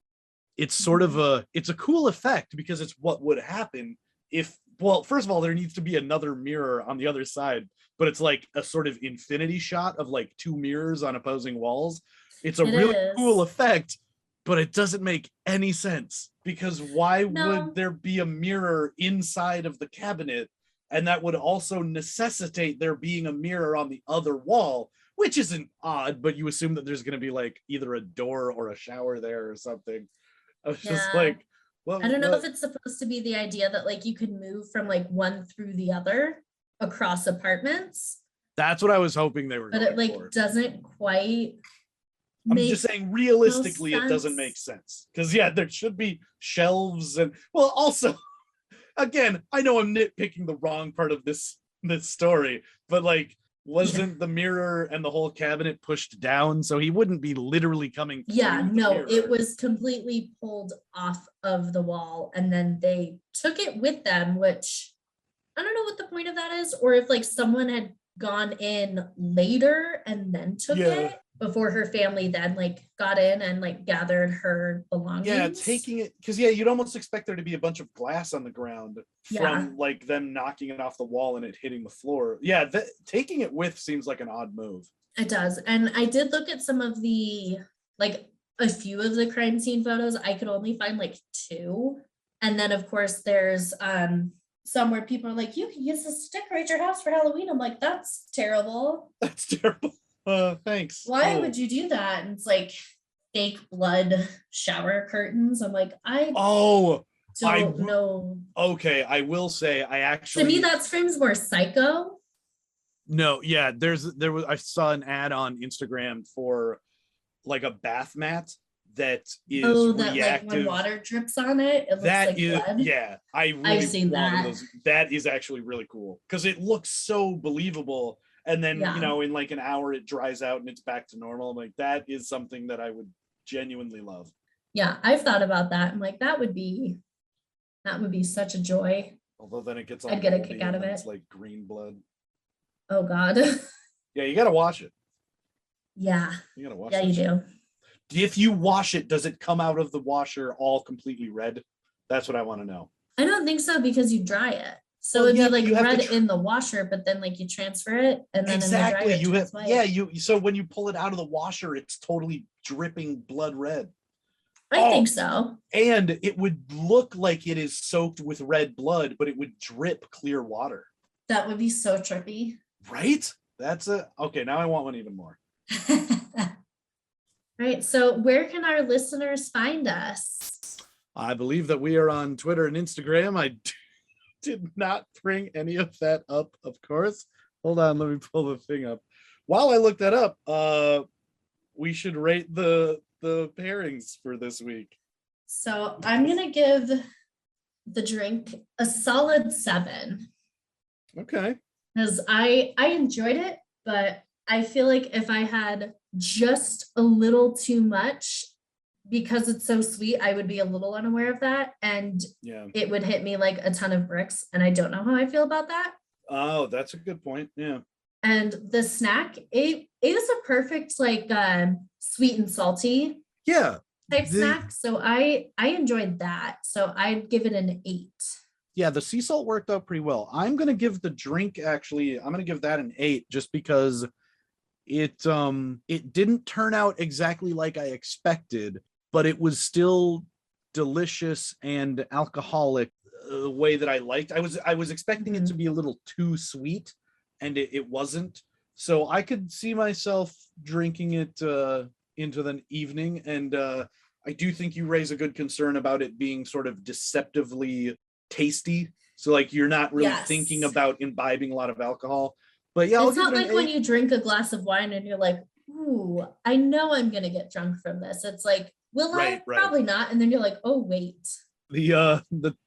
it's sort of it's a cool effect, because it's what would happen if, well, first of all, there needs to be another mirror on the other side, but it's like a sort of infinity shot of like two mirrors on opposing walls. It's a really cool effect, but it doesn't make any sense, because why would there be a mirror inside of the cabinet? And that would also necessitate there being a mirror on the other wall, which isn't odd, but you assume that there's going to be like either a door or a shower there or something. I was just like, Well, I don't know if it's supposed to be the idea that like you could move from like one through the other across apartments, that's what I was hoping they were but going it like for. doesn't quite I'm just make saying, no realistically, it doesn't make sense. sense. Because, yeah, there should be shelves. And, well, also, again, I know I'm nitpicking the wrong part of this story, but like, wasn't the mirror and the whole cabinet pushed down? So he wouldn't be literally coming Yeah, through the no, mirror. it was completely pulled off of the wall and then they took it with them, which I don't know what the point of that is, or if like someone had gone in later and then took it before her family then like got in and like gathered her belongings. Yeah, taking it, because yeah, you'd almost expect there to be a bunch of glass on the ground from like them knocking it off the wall and it hitting the floor. Yeah, taking it with seems like an odd move. It does. And I did look at some of the, like a few of the crime scene photos. I could only find like 2. And then of course there's some where people are like, you can use this to decorate your house for Halloween. I'm like, that's terrible. That's terrible. Thanks. Why would you do that? And it's like fake blood shower curtains. I'm like, I don't know. Okay, I will say I actually, to me that screams more psycho. No, yeah, I saw an ad on Instagram for like a bath mat that is that reactive. like when water drips on it, it looks that like is blood. Yeah, I really I've seen want that. one of those. That is actually really cool because it looks so believable. And then you know, in like an hour it dries out and it's back to normal. I'm like, that is something that I would genuinely love. Yeah, I've thought about that. I'm like, that would be such a joy. Although then it gets I'd get a kick out of it. It's like green blood. Oh God. Yeah, you gotta wash it. Yeah. You gotta wash it. Yeah, you do. If you wash it, does it come out of the washer all completely red? That's what I want to know. I don't think so because you dry it. So it'd be like red in the washer, but then like you transfer it and then exactly in the dryer, so when you pull it out of the washer, it's totally dripping blood red. I think so. And it would look like it is soaked with red blood, but it would drip clear water. That would be so trippy. Right? Okay, now I want one even more. Right. So where can our listeners find us? I believe that we are on Twitter and Instagram. I did not bring any of that up, of course. Hold on, let me pull the thing up. While I look that up, we should rate the pairings for this week. So I'm gonna give the drink a solid 7. Okay. Because I enjoyed it, but I feel like if I had just a little too much, because it's so sweet, I would be a little unaware of that. And it would hit me like a ton of bricks. And I don't know how I feel about that. Oh, that's a good point. Yeah. And the snack, it is a perfect like sweet and salty type snack. So I enjoyed that. So I'd give it an 8. Yeah, the sea salt worked out pretty well. I'm gonna give the drink I'm gonna give that an 8 just because it didn't turn out exactly like I expected, but it was still delicious and alcoholic the way that I liked. I was expecting it to be a little too sweet, and it wasn't. So I could see myself drinking it into the evening. And I do think you raise a good concern about it being sort of deceptively tasty. So like you're not really thinking about imbibing a lot of alcohol. But yeah, it's not like when you drink a glass of wine and you're like, ooh, I know I'm gonna get drunk from this. It's like, will I? Probably not. And then you're like, oh wait. The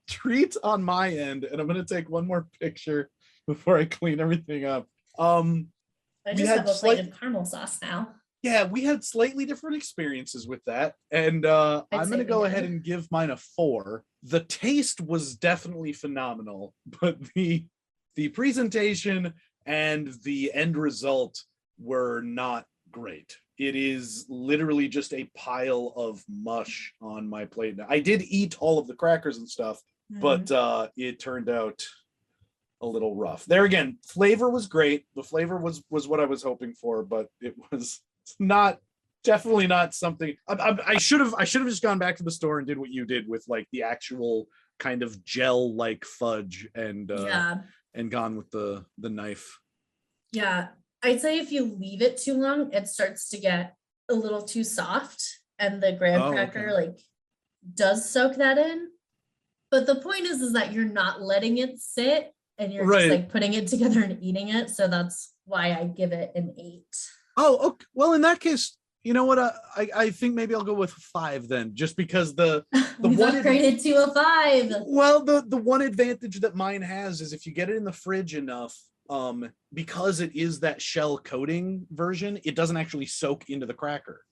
treat on my end, and I'm gonna take one more picture before I clean everything up. I just have a plate of caramel sauce now. Yeah, we had slightly different experiences with that. And I'm gonna go ahead and give mine a 4. The taste was definitely phenomenal, but the presentation and the end result were not great. It is literally just a pile of mush on my plate. I did eat all of the crackers and stuff, but it turned out a little rough. There again, flavor was great. The flavor was what I was hoping for, but it was definitely not something. I should have just gone back to the store and did what you did with like the actual kind of gel like fudge and gone with the knife. Yeah, I'd say if you leave it too long, it starts to get a little too soft, and the graham cracker like does soak that in. But the point is that you're not letting it sit and you're Right. just like putting it together and eating it. So that's why I give it an 8. Oh, okay. Well, in that case, you know what? I think maybe I'll go with 5 then, just because the We've one upgraded to a 5. well, the one advantage that mine has is if you get it in the fridge enough, because it is that shell coating version, it doesn't actually soak into the cracker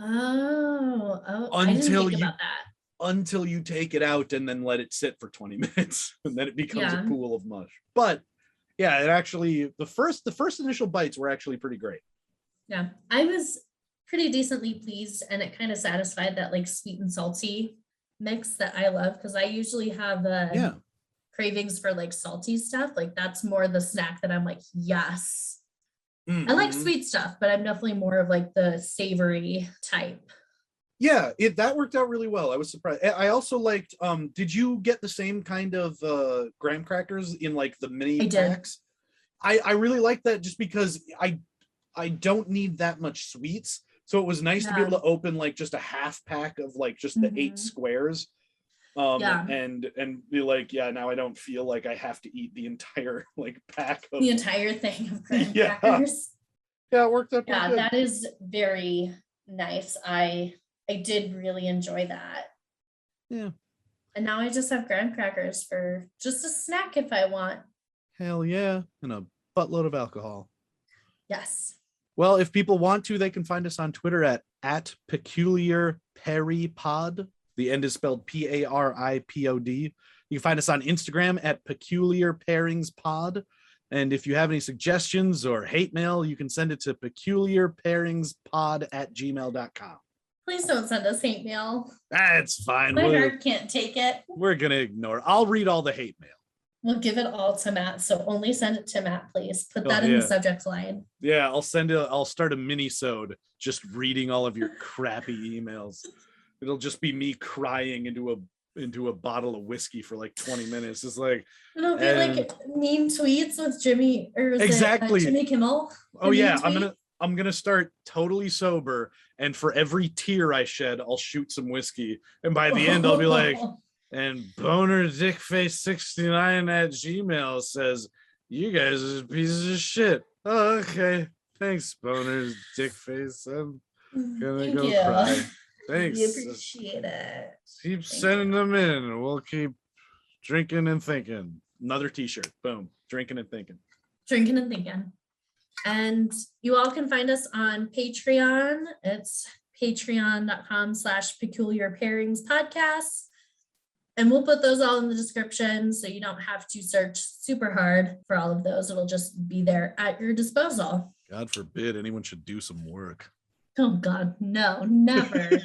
I didn't think about that. until you take it out and then let it sit for 20 minutes, and then it becomes Yeah. a pool of mush. But yeah, it actually the first initial bites were actually pretty great. Yeah, I was pretty decently pleased, and it kind of satisfied that like sweet and salty mix that I love, because I usually have Yeah. cravings for like salty stuff. Like that's more the snack that I'm like, yes. Mm-hmm. I like sweet stuff, but I'm definitely more of like the savory type. Yeah, that worked out really well. I was surprised. I also liked, did you get the same kind of graham crackers in like the mini I did. packs? I really like that, just because I don't need that much sweets. So it was nice to be able to open like just a half pack of like just the 8 squares. And be like, yeah, now I don't feel like I have to eat the entire like pack of The entire thing of graham Yeah. crackers. Yeah, it worked out pretty Yeah, good. that is very nice. I did really enjoy that. Yeah. And now I just have graham crackers for just a snack if I want. Hell yeah. And a buttload of alcohol. Yes. Well, if people want to, they can find us on Twitter at Peculiar Pairings. The end is spelled PARIPOD. You can find us on Instagram at Peculiar Pairingspod. And if you have any suggestions or hate mail, you can send it to peculiarpairingspod@gmail.com. Please don't send us hate mail. That's fine. My heart can't take it. We're going to ignore it. I'll read all the hate mail. We'll give it all to Matt. So only send it to Matt, please. Put that in the subject line. Yeah, I'll start a mini-sode just reading all of your crappy emails. It'll just be me crying into a bottle of whiskey for like 20 minutes. It's like, it'll be like mean tweets with Jimmy, or exactly Jimmy Kimmel. Oh yeah, I'm gonna start totally sober, and for every tear I shed, I'll shoot some whiskey, and by the end I'll be like, and boner dickface69@gmail says, you guys are pieces of shit. Oh, okay, thanks, boner dickface. I'm gonna go cry. Thanks. We appreciate it. Keep sending them in. We'll keep drinking and thinking. Another t-shirt. Boom. Drinking and thinking. Drinking and thinking. And you all can find us on Patreon. It's patreon.com/Peculiar Pairings podcast. And we'll put those all in the description, so you don't have to search super hard for all of those. It'll just be there at your disposal. God forbid anyone should do some work. Oh God, no, never.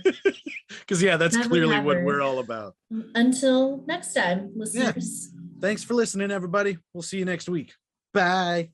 Because yeah, that's Never, clearly never. what we're all about. Until next time, listeners. Thanks for listening, everybody. We'll see you next week. Bye.